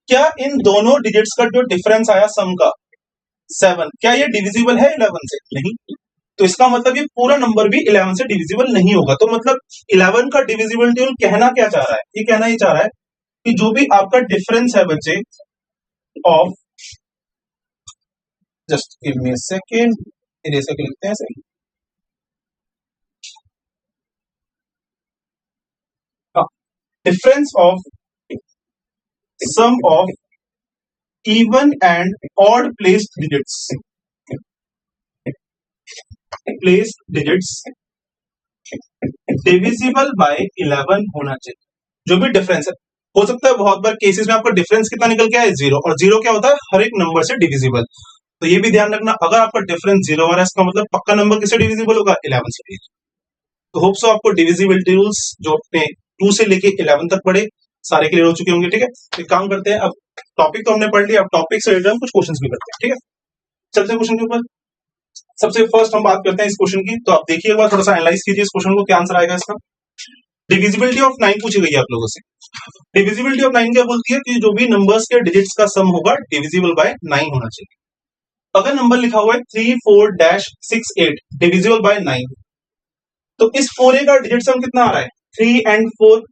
S1: क्या इन दोनों डिजिट्स का जो डिफरेंस आया सम का 7, क्या ये डिविजिबल है 11 से? नहीं। तो इसका मतलब ये पूरा नंबर भी 11 से डिविजिबल नहीं होगा। तो मतलब 11 का डिविजिबिलिटी रूल कहना क्या चाह रहा है, ये कहना ये चाह रहा है कि जो भी आपका डिफरेंस है बच्चे of, just give me a second, eraser कर लेते हैं सही। Difference of sum of even and odd placed digits divisible by 11 होना चाहिए। जो भी डिफरेंस है, हो सकता है बहुत बार केसेस में आपका डिफरेंस कितना निकल के आए, 0, और 0 क्या होता है, हर एक नंबर से डिविजिबल। तो ये भी ध्यान रखना, अगर आपका डिफरेंस 0 आ रहा है इसका मतलब पक्का नंबर किससे डिविजिबल होगा, 11 से डिविजिबल। तो होप सो आपको डिविजिबिलिटी रूल्स जो अपने 2 से लेके 11 तक पढ़े सारे क्लियर हो चुके होंगे। ठीक है, एक काम करते हैं, अब टॉपिक तो हमने पढ़ लिया, अब टॉपिक से रिलेटेड कुछ क्वेश्चंस भी करते हैं। ठीक है, चलते हैं क्वेश्चन के ऊपर। सबसे फर्स्ट हम बात करते हैं इस क्वेश्चन की, तो आप देखिए एक बार थोड़ा सा एनालाइज कीजिए इस क्वेश्चन को, क्या आंसर आएगा इसका। डिविजिबिलिटी ऑफ 9 पूछी गई है आप लोगों से। डिविजिबिलिटी ऑफ 9 क्या बोलती है कि जो भी नंबर्स के डिजिट्स का सम होगा डिविजिबल बाय 9 होना चाहिए। अगर नंबर लिखा हुआ है 34-68 डिविजिबल बाय 9, तो इस 4a का डिजिट सम कितना आ रहा है, 3 एंड 4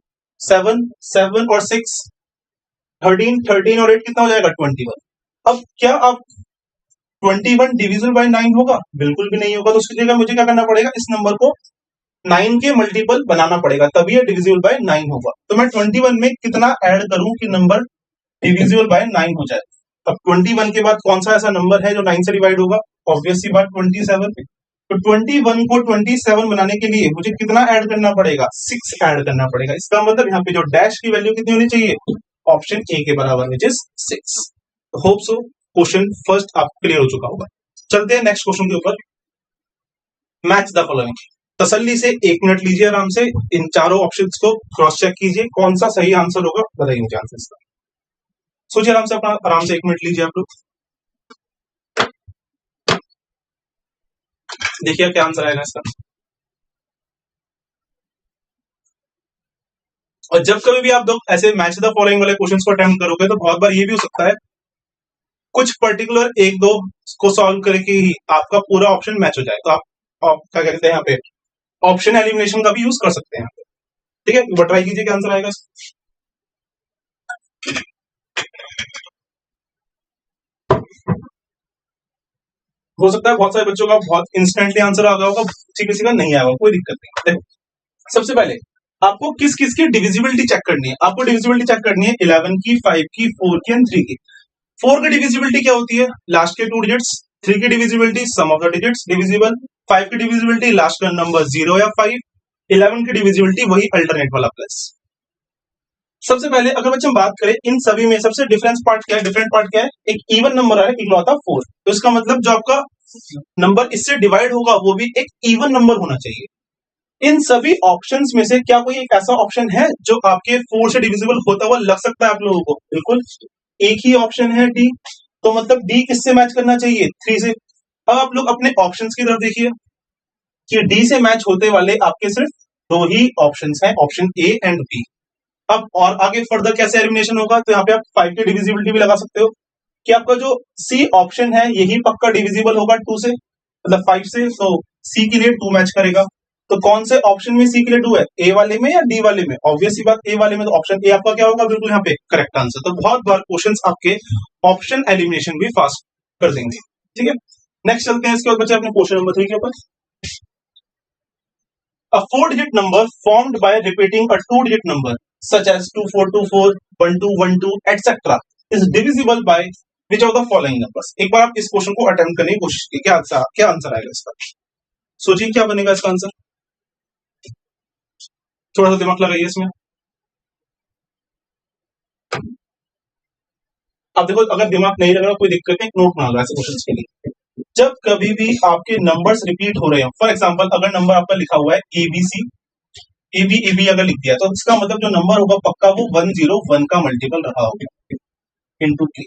S1: 7, 7 और 6 13, 13 और 8 कितना हो जाएगा, 21। अब क्या आप 21 डिविजिबल बाय 9 होगा, बिल्कुल भी नहीं होगा। तो उसकी जगह मुझे क्या करना पड़ेगा, इस नंबर को 9 के मल्टीपल बनाना पड़ेगा, तभी ये डिविजिबल बाय 9 होगा। तो मैं 21 में कितना ऐड करूं कि नंबर डिविजिबल बाय 9 हो जाए। अब 21 के बाद कौन सा ऐसा नंबर है जो 9 से डिवाइड होगा, ऑब्वियस सी बात 27। तो 21 को 27 बनाने के लिए मुझे कितना ऐड करना पड़ेगा, 6 ऐड करना पड़ेगा। इसका मतलब यहाँ पे जो डैश की वैल्यू कितनी होनी चाहिए, ऑप्शन ए के बराबर, which is 6। Hope so question first आप क्लियर हो चुका होगा। चलते हैं नेक्स्ट क्वेश्चन के ऊपर। Match the following. तसल्ली से 1 मिनट लीजिए, आराम से इन चारों ऑप्शंस को क्रॉस चेक कीजिए, कौन सा सही आंसर होगा, बताइए मुझे आंसर इसका। सोचिए आराम से, अपना आराम से 1 मिनट लीजिए आप लोग, देखिए क्या आंसर आएगा इसका। और जब कभी भी आप लोग ऐसे मैच द फॉलोइंग वाले क्वेश्चंस को अटेम्प्ट करोगे तो बहुत बार ये भी हो सकता है कुछ पर्टिकुलर 1-2 को सॉल्व करके ही आपका पूरा ऑप्शन मैच हो जाए, तो आप क्या कहते हैं यहाँ पे ऑप्शन एलिमिनेशन का भी यूज कर सकते हैं। ठीक है, वो ट्राई कीजिए क्या आंसर आएगा। हो सकता है बहुत सारे बच्चों का बहुत इंस्टेंटली आंसर आ गया होगा, किसी का नहीं आया होगा, कोई दिक्कत नहीं। देखो सबसे पहले आपको किस किस की डिविजिबिलिटी चेक करनी है। आपको डिविजिबिलिटी चेक करनी है 11 की, 5 की, 4 की एंड 3 की। 4 की डिविजिबिलिटी क्या होती है? लास्ट के 2 डिजिट्स। 3 की divisibility sum of the digits divisible. 5 की डिविजिबिलिटी लास्ट का नंबर 0 या 5। 11 की डिविजिबिलिटी वही अल्टरनेट वाला प्लस। सबसे पहले अगर बच्चे हम बात करें इन सभी में सबसे डिफरेंस पार्ट क्या है? डिफरेंट पार्ट क्या है? एक इवन नंबर है इकलौता 4, तो इसका मतलब जो आपका नंबर इससे डिवाइड होगा वो भी एक इवन नंबर होना चाहिए। इन सभी ऑप्शंस में से क्या कोई एक ऐसा ऑप्शन है जो आपके 4 से डिविजिबल होता हुआ लग सकता है आप लोगों को? बिल्कुल एक ही ऑप्शन है डी, तो मतलब डी किससे मैच करना चाहिए? 3 से। अब आप लोग अपने ऑप्शंस की तरफ देखिए कि डी से मैच होते वाले आपके सिर्फ 2 ही ऑप्शंस हैं, ऑप्शन ए एंड बी। अब और आगे फर्दर कैसे एलिमिनेशन होगा? तो यहाँ पे आप 5 की डिविजिबिलिटी भी लगा सकते हो कि आपका जो सी ऑप्शन है यही पक्का डिविजिबल होगा 2 से, मतलब 5 से, तो सी के लिए 2 मैच करेगा। तो कौन से ऑप्शन में सी के लिए 2 है? ए वाले में या डी वाले में? ऑब्वियस सी बात ए वाले में, तो ऑप्शन ए आपका क्या होगा? बिल्कुल यहाँ पे करेक्ट आंसर। तो बहुत बार क्वेश्चंस आपके ऑप्शन एलिमिनेशन भी फास्ट कर देंगे। ठीक है, नेक्स्ट चलते हैं इसके बाद बच्चे अपने क्वेश्चन नंबर 3 के ऊपर। A 4-digit number formed by repeating a 2-digit number such as 2424, 1212, etc. is divisible by which of the following numbers? एक बार आप इस क्वेश्चन को अटेम्प्ट करने की कोशिश कीजिए, क्या आंसर आएगा इसका? सोचिए क्या बनेगा इसका आंसर, थोड़ा सा दिमाग लगाइए इसमें। अब देखो अगर दिमाग नहीं लग रहा कोई दिक्कत नहीं, नोट बना लो ऐसे क्वेश्चंस के लिए। जब कभी भी आपके नंबर्स रिपीट हो रहे हैं, फॉर एग्जांपल अगर नंबर आपका लिखा हुआ है एबीसी, एबी अगर लिख दिया तो इसका मतलब जो नंबर होगा पक्का वो 101 का मल्टीपल रहा होगा इनटू के।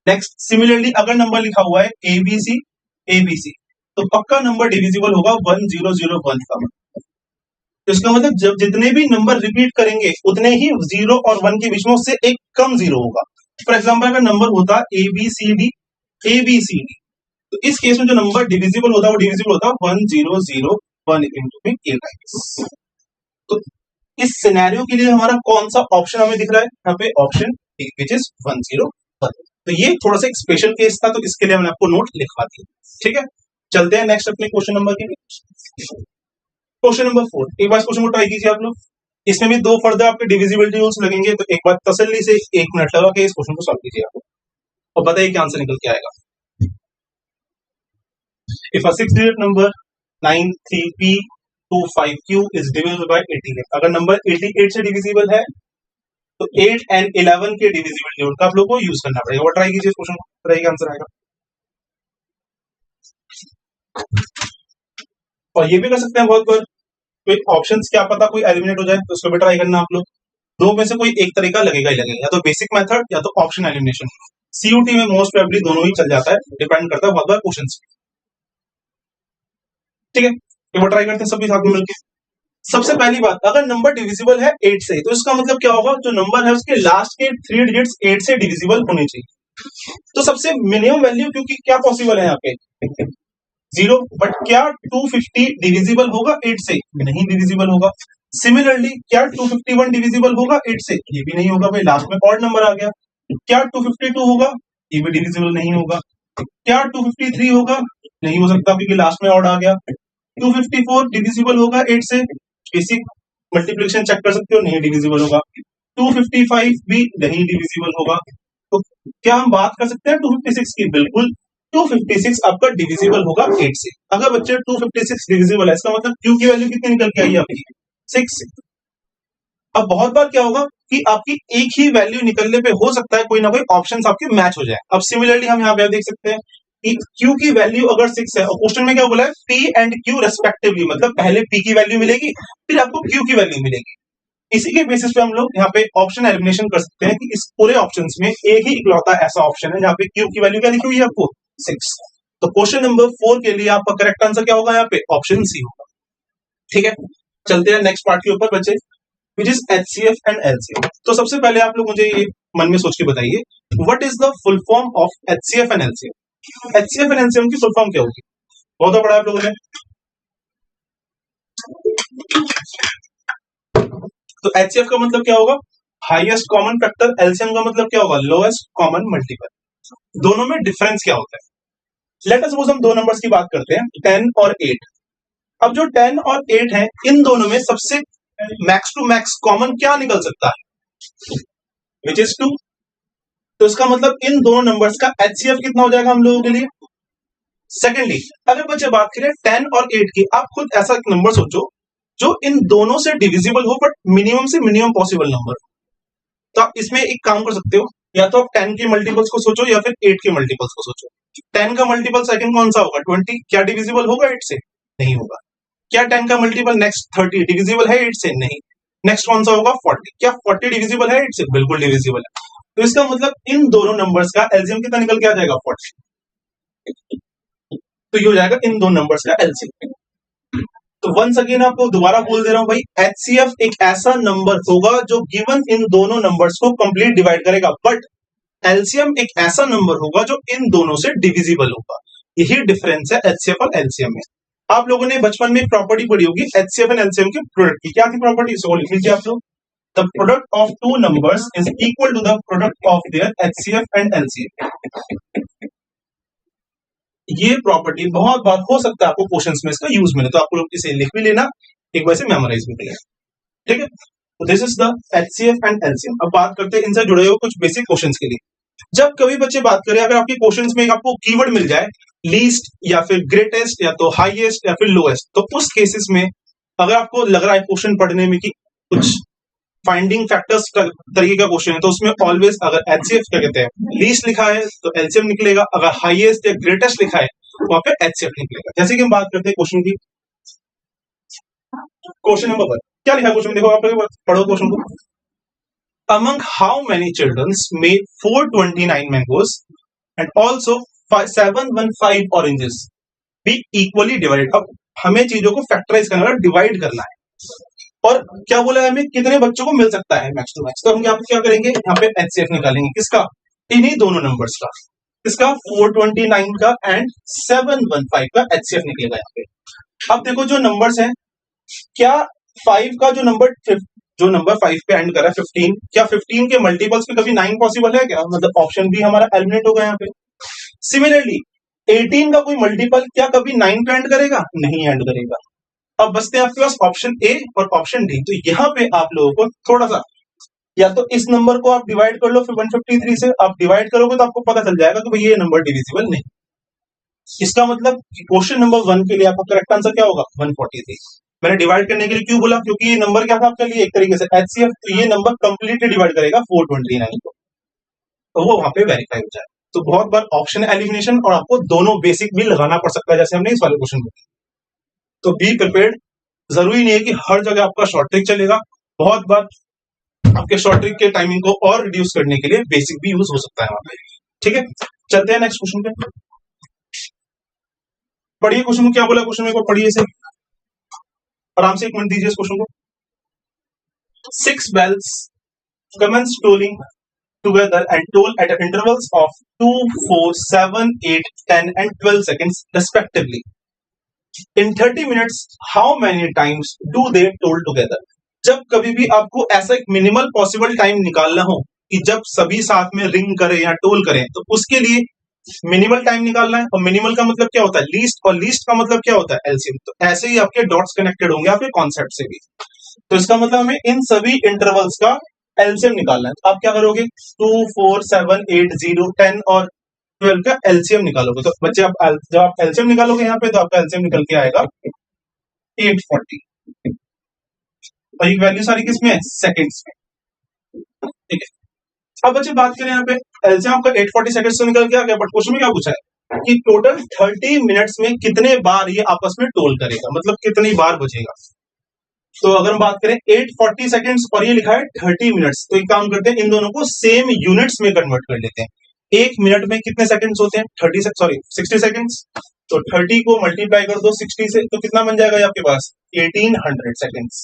S1: नेक्स्ट सिमिलरली अगर नंबर लिखा हुआ है एबीसी तो पक्का नंबर डिविजिबल होगा 1001 का। तो इसका मतलब जब जितने भी नंबर रिपीट करेंगे उतने ही 0 और 1 के बीच में उससे एक कम 0 होगा। फॉर एग्जाम्पल अगर नंबर होता एबीसीडी, तो इस केस में जो नंबर डिविजिबल होता है वो डिविजिबल होता है 1001 इनटू में ए टाइम्स। तो इस सिनेरियो के लिए हमारा कौन सा ऑप्शन हमें दिख रहा है? यहाँ पे ऑप्शन डी विच इज 101। तो ये थोड़ा सा एक स्पेशल केस था, तो इसके लिए मैंने आपको नोट लिखवा दिया। ठीक है, चलते हैं नेक्स्ट अपने क्वेश्चन नंबर के लिए। क्वेश्चन नंबर 4, एक बार क्वेश्चन को ट्राई कीजिए आप लोग। इसमें भी 2 फर्दर आपके डिविजिबिलिटी रूल्स लगेंगे, तो एक बार तसल्ली से 1 मिनट लगा के इस क्वेश्चन को सॉल्व कीजिए आप और बताइए क्या आंसर निकल के आएगा। If a 6-digit number 93P25Q is divisible by 88, अगर नंबर 88 से डिविजिबल है तो 8 एंड 11 के डिविजिबिलिटी रूल का आप लोग को यूज करना पड़ेगा। वो ट्राई कीजिए क्वेश्चन को, बताइए क्या आंसर आएगा। और ये भी कर सकते हैं बहुत बार, कोई ऑप्शंस क्या पता कोई एलिमिनेट हो जाए, तो उसको भी ट्राई करना आप लोग। दो में से कोई एक तरीका लगेगा ही लगेगा, या तो बेसिक मेथड या तो ऑप्शन एलिमिनेशन। सीयूटी में मोस्ट प्रोबेबली दोनों ही चल जाता है, डिपेंड करता है बहुत बार क्वेश्चन। ठीक है, एक बार ट्राई करते हैं सभी साथ में मिलकर। सबसे पहली बात, अगर नंबर डिविजिबल है 8 से, तो इसका मतलब क्या होगा? जो नंबर है उसके लास्ट के 3 डिजिट्स 8 से डिविजिबल होने चाहिए। तो सबसे मिनिमम वैल्यू, क्योंकि क्या पॉसिबल है यहाँ पे 0, बट क्या 250 डिविजिबल होगा 8 से? नहीं डिविजिबल होगा। सिमिलरली क्या 251 डिविजिबल होगा 8 से? ये भी नहीं होगा भाई, लास्ट में ऑड नंबर आ गया। क्या 252 होगा? ये भी डिविजिबल नहीं होगा। क्या 253 होगा? नहीं हो सकता क्योंकि लास्ट में ऑड आ गया। 254 डिविजिबल होगा 8 से? बेसिक मल्टीप्लिकेशन चेक कर सकते हो, नहीं डिविजिबल होगा। 255 भी नहीं डिविजिबल होगा। तो क्या हम बात कर सकते हैं 256 की? बिल्कुल, 256 आपका डिविजिबल होगा 8 से। अगर बच्चे 256 डिविजिबल है, इसका मतलब क्यू की वैल्यू कितनी निकल के आई आपकी? 6। अब बहुत बार क्या होगा कि आपकी एक ही वैल्यू निकलने पे हो सकता है कोई ना कोई ऑप्शन आपके मैच हो जाए। अब सिमिलरली हम यहाँ पे देख सकते हैं कि Q की वैल्यू अगर 6 है और क्वेश्चन में क्या बोला है P एंड Q रेस्पेक्टिवली, मतलब पहले P की वैल्यू मिलेगी फिर आपको Q की वैल्यू मिलेगी। इसी के बेसिस पे हम लोग यहाँ पे ऑप्शन एलिमिनेशन कर सकते हैं कि इस पूरे ऑप्शंस में एक ही इकलौता ऐसा ऑप्शन है जहाँ पे Q की वैल्यू क्या लिखी हुई है आपको? 6। तो क्वेश्चन नंबर 4 के लिए आपका करेक्ट आंसर क्या होगा? यहाँ पे ऑप्शन सी होगा। ठीक है, चलते हैं नेक्स्ट पार्ट के ऊपर बच्चे, which is HCF and LCM। तो सबसे पहले आप लोग मुझे ये मन में सोच के बताइए, what is the full form of HCF and LCM? HCF and LCM की फुल फॉर्म क्या होगी? बहुत बड़ा आप लोगों ने। तो HCF का मतलब क्या होगा? Highest common factor. LCM का मतलब क्या होगा? Lowest common multiple. दोनों में डिफरेंस क्या होता है? लेट अस सपोज हम दो नंबर्स की बात करते हैं 10 और 8। अब जो 10 और 8 है इन दोनों में सबसे मैक्स टू मैक्स कॉमन क्या निकल सकता है, विच इज 2। तो इसका मतलब इन दोनों नंबर्स का एचसीएफ कितना हो जाएगा हम लोगों के लिए। सेकेंडली अगर बच्चे बात करें 10 और 8 की, आप खुद ऐसा एक नंबर सोचो जो इन दोनों से डिविजिबल हो बट मिनिमम से मिनिमम पॉसिबल नंबर। तो आप इसमें एक काम कर सकते हो, या तो आप 10 के मल्टीपल्स को सोचो या फिर 8 के मल्टीपल्स को सोचो। 10 का मल्टीपल सेकंड कौन सा होगा 20, क्या डिविजिबल होगा 8 से, नहीं होगा। क्या 10 का मल्टीपल नेक्स्ट 30 डिविजिबल है 8 से, नहीं। नेक्स्ट कौन सा होगा 40, क्या 40 डिविजिबल है 8 से, बिल्कुल डिविजिबल है। तो इसका मतलब इन दोनों नंबर्स का एलसीएम कितना निकल के आ जाएगा 40। तो ये हो जाएगा इन दोनों नंबर्स का एलसीएम। तो वंस अगेन आपको दोबारा बोल दे रहा हूं भाई, एचसीएफ एक ऐसा नंबर होगा जो गिवन इन दोनों नंबर्स को कंप्लीट डिवाइड करेगा, बट एलसीएम एक ऐसा नंबर होगा जो इन दोनों से डिविजिबल होगा। यही डिफरेंस है एचसीएफ और एलसीएम में। आप लोगों ने बचपन में प्रॉपर्टी पढ़ी होगी एचसीएफ एंड एलसीएम के प्रोडक्ट की, क्या थी प्रॉपर्टी, सो लिख लीजिए आप लोग। The product of two numbers is equal to the product of their HCF and LCM. ये प्रॉपर्टी बहुत बार हो सकता है आपको क्वेश्चंस में इसका यूज मिले, तो आप लोग इसे लिख भी लेना, एक बार से मेमोराइज भी कर लेना, ठीक है। तो this is the HCF and LCM. अब बात करते हैं इनसे जुड़े हुए कुछ बेसिक क्वेश्चंस के लिए। जब कभी बच्चे बात करें, अगर आपके क्वेश्चंस में आपको कीवर्ड मिल जाए लीस्ट या फिर ग्रेटेस्ट या तो हाईएस्ट या फिर लोएस्ट, तो उस केसेस में अगर आपको लग रहा है क्वेश्चन पढ़ने में कि कुछ फाइंडिंग फैक्टर्स तरीके का क्वेश्चन है, तो उसमें ऑलवेज अगर एचसीएफ क्या कहते हैं लीस्ट लिखा है तो एलसीएम निकलेगा, अगर हाईएस्ट या ग्रेटेस्ट लिखा है तो वहां पे एचसीएफ निकलेगा। जैसे कि हम बात करते हैं क्वेश्चन की, क्वेश्चन नंबर 1 क्या लिखा है क्वेश्चन, देखो आप लोग पढ़ो क्वेश्चन को। Among how many children made 429 mangoes and also 715 oranges be equally divided। अब हमें चीजों को फैक्टराइज करना है, डिवाइड करना है, और क्या बोला है हमें कितने बच्चों को मिल सकता है मैक्स टू मैक्स। तो हम यहाँ पे क्या करेंगे, यहाँ पे एचसीएफ निकालेंगे किसका, इन्हीं दोनों नंबर्स का, इसका 429 का एंड 715 का एचसीएफ निकलेगा यहाँ पे। अब देखो जो नंबर्स हैं, क्या 5 का जो नंबर 5 पे एंड कर रहा है 15, क्या 15 के मल्टीपल्स पे कभी 9 पॉसिबल है क्या, मतलब ऑप्शन बी हमारा एलिमिनेट होगा यहाँ पे। सिमिलरली 18 का कोई मल्टीपल क्या कभी 9 पे एंड करेगा, नहीं एंड करेगा। अब बचते हैं आपके पास ऑप्शन ए और ऑप्शन डी। तो यहाँ पे आप लोगों को थोड़ा सा, या तो इस नंबर को आप डिवाइड कर लो फिर 153 से, आप डिवाइड करोगे तो आपको पता चल जाएगा कि भाई ये नंबर डिविजिबल नहीं। इसका मतलब क्वेश्चन नंबर 1 के लिए आपका करेक्ट आंसर क्या होगा 143। मैंने डिवाइड करने के लिए क्यों बोला, क्योंकि ये नंबर क्या था आपके लिए एक तरीके से एचसीएफ, तो ये नंबर कंप्लीटली डिवाइड करेगा 429 को, तो वो वहां पे वेरीफाई हो जाए। तो बहुत बार ऑप्शन एलिमिनेशन और आपको दोनों बेसिक भी लगाना पड़ सकता है, जैसे हमने इस वाले क्वेश्चन में। तो बी प्रिपेयर्ड, जरूरी नहीं है कि हर जगह आपका शॉर्ट ट्रिक चलेगा, बहुत बार आपके शॉर्ट ट्रिक के टाइमिंग को और रिड्यूस करने के लिए बेसिक भी यूज हो सकता है वहां पे, ठीक है। चलते हैं नेक्स्ट क्वेश्चन पे, पढ़िए क्वेश्चन को, क्या बोला क्वेश्चन में, को पढ़िए इसे आराम से, एक मिनट दीजिए इस क्वेश्चन को। 6 bells commence tolling together and toll at intervals of 2, 4, 7, 8, 10 and 12 seconds respectively. In 30 minutes, how many times do they toll together? जब कभी भी आपको ऐसा एक मिनिमल पॉसिबल टाइम निकालना हो कि जब सभी साथ में रिंग करें या टोल करें, तो उसके लिए मिनिमल टाइम निकालना है। और मिनिमल का मतलब क्या होता है लीस्ट, और लीस्ट का मतलब क्या होता है एलसीएम। तो ऐसे ही आपके डॉट्स कनेक्टेड होंगे आपके कॉन्सेप्ट से भी। तो इसका मतलब हमें इन सभी इंटरवल्स का एलसीएम निकालना है। तो आप क्या करोगे 2, 4, 7, 8, 0, 10 और 12 का एलसीएम निकालोगे। तो बच्चे आप जब आप एलसीएम निकालोगे यहाँ पे, तो आपका एलसीएम निकल के आएगा 840, और ये वैल्यू सारी किसमें है सेकंड्स में, ठीक है। अब बच्चे बात करें यहाँ पे एलसीएम आपका 840 सेकंड्स से निकल के आ गया, बट क्वेश्चन में क्या पूछा है कि टोटल 30 मिनट्स में कितने बार ये आपस में टोल करेगा, मतलब कितनी बार बचेगा। तो अगर हम बात करें 840 सेकंड्स और ये लिखा है 30 मिनट्स, तो एक काम करते हैं इन दोनों को सेम यूनिट्स में कन्वर्ट कर लेते हैं। एक मिनट में कितने सेकंड्स होते हैं 60 सेकंड्स। तो 30 को मल्टीप्लाई कर दो 60 से, तो कितना बन जाएगा आपके पास 1800 सेकंड्स।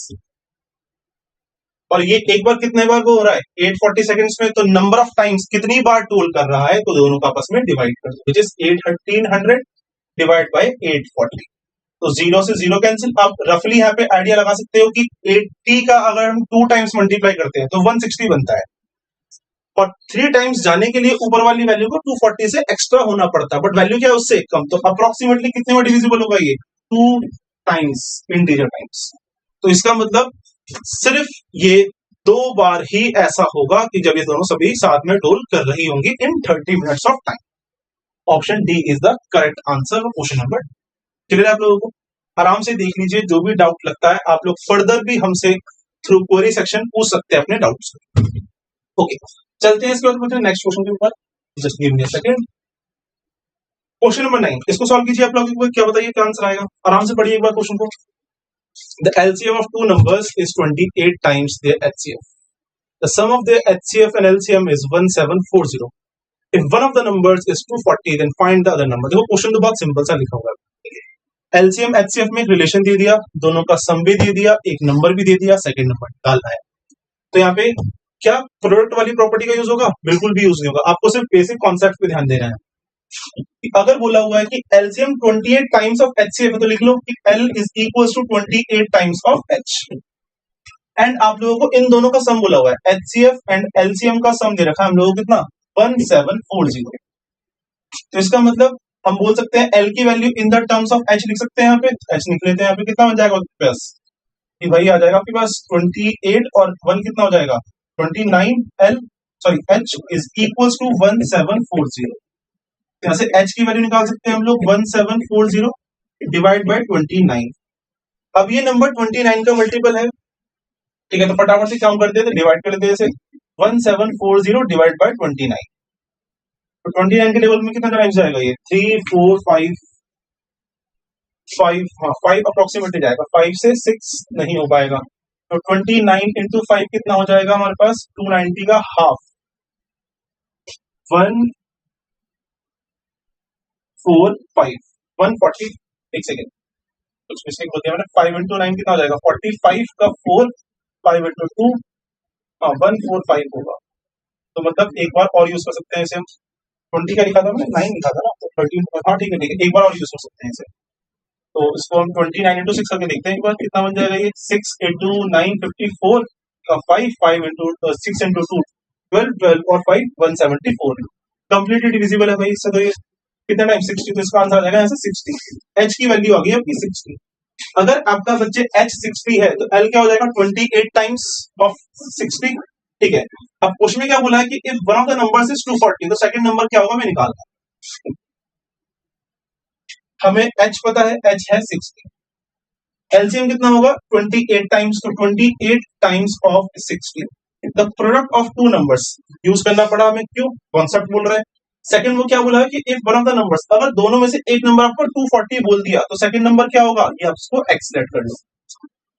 S1: और ये एक बार कितने बार को हो रहा है 840 सेकंड्स में, तो नंबर ऑफ टाइम्स कितनी बार टोल कर रहा है, तो दोनों को आपस में डिवाइड कर दो, विच इज 1800 डिवाइड बाय 840। तो 0 से 0 कैंसिल। आप रफली यहाँ पे आइडिया लगा सकते हो कि 80 का अगर हम 2 टाइम्स मल्टीप्लाई करते हैं तो 160 बनता है। और 3 टाइम्स जाने के लिए ऊपर वाली वैल्यू को 240 से एक्स्ट्रा होना पड़ता है, बट वैल्यू क्या है उससे कम, तो अप्रोक्सीमेटली कितने में डिविजिबल होगा ये 2 टाइम्स इंटीजर टाइम्स। तो इसका मतलब सिर्फ ये 2 बार ही ऐसा होगा कि जब ये दोनों सभी साथ में डोल कर रही होंगी इन 30 minutes of time. Option D is the correct answer question number. Clear आप लोगों को? आराम से देख लीजिए, जो भी डाउट लगता है आप लोग फर्दर भी हमसे थ्रू क्वेरी सेक्शन पूछ सकते हैं अपने डाउट्स। ओके, चलते हैं इसके बाद नेक्स्ट क्वेश्चन के ऊपर। Just give me a second. Question number 9, इसको सॉल्व कीजिए आप लोग। क्या बताइए क्या आंसर आएगा? आराम से पढ़िए एक बार क्वेश्चन को। The LCM of two numbers is 28 times their HCF. The sum of their HCF and LCM is 1740. If one of the numbers is 240, then find the other number. देखो क्वेश्चन तो बहुत simple सा लिखा हुआ है। LCM HCF में एक relation दे दिया, दोनों का सम भी दे दिया, एक नंबर भी दे दिया, सेकंड नंबर डालना है। तो यहाँ पे क्या प्रोडक्ट वाली प्रॉपर्टी का यूज होगा? बिल्कुल भी यूज नहीं होगा। आपको सिर्फ बेसिक कॉन्सेप्ट पे ध्यान देना है। अगर बोला हुआ है कि LCM 28 टाइम्स ऑफ HCF है, तो लिख लो कि L is equals to 28 times of H। And आप लोगों को इन दोनों का सम बोला हुआ है, HCF एंड LCM का सम दे रखा है हम लोगों को कितना 1740। तो इसका मतलब हम बोल सकते हैं L की value in the terms of H लिख सकते हैं। यहाँ पे H लिख लेते हैं। यहाँ पे कितना बन जाएगा आपके पास? कि भाई आ जाएगा आपके पास 28 और 1 कितना हो जाएगा 29। L sorry H is equals to 1740। यहाँ से H की वैल्यू निकाल सकते हैं हम लोग 1740 डिवाइड बाय 29। अब ये नंबर 29 का मल्टीपल है, ठीक है, तो फटाफट से काम करते हैं, तो डिवाइड कर लेते हैं। जैसे 1740 डिवाइड बाय 29, तो 29 के टेबल में कितना टाइम्स जाएगा ये 3 4 5 5, हाँ 5 अप्रोक्सीमेटली जाएगा, 5 से 6 नहीं हो पाएगा। तो 29 इंटू 5 कितना हो जाएगा हमारे पास 290 का हाफ 145 140। एक सेकेंड कुछ मिस्टेक होती है, 5 इंटू 9 कितना हो जाएगा 45 का 4, 5 इंटू 2 145 होगा। तो मतलब एक बार और यूज कर सकते हैं इसे हम। 20 का लिखा था मैंने, 9 लिखा था ना, तो 13, हाँ ठीक है एक बार और यूज कर सकते हैं इसे। तो इसको हम 29 इंटू 6 करके देखते हैं एक बार कितना बन जाएगा ये 6 इंटू 9 54 का 5 5 इंटू 6 इंटू 2 12 12 और 5 174। कंप्लीटली डिविजिबल है भाई इससे। तो ये कितना टाइम 60, तो इसका आंसर आ जाएगा यहाँ से 60। H की वैल्यू आ गई आपकी 60। अगर आपका बच्चे H 60 है तो L क्या हो जाएगा 28 टाइम्स ऑफ 60, ठीक है। अब क्वेश्चन में क्या बोला है कि if one of the numbers is 240, तो सेकंड नंबर क्या होगा मैं निकालना है। हमें H पता है, H है 60, LCM कितना होगा 28 टाइम्स, तो 28 times of 60 the product of two numbers use करना पड़ा हमें, क्यों कॉन्सेप्ट बोल रहा है। सेकंड वो क्या बोला है कि if one of the numbers, अगर दोनों में से एक नंबर आपको 240 बोल दिया तो सेकंड नंबर क्या होगा ये आप इसको एक्सलेट कर लो।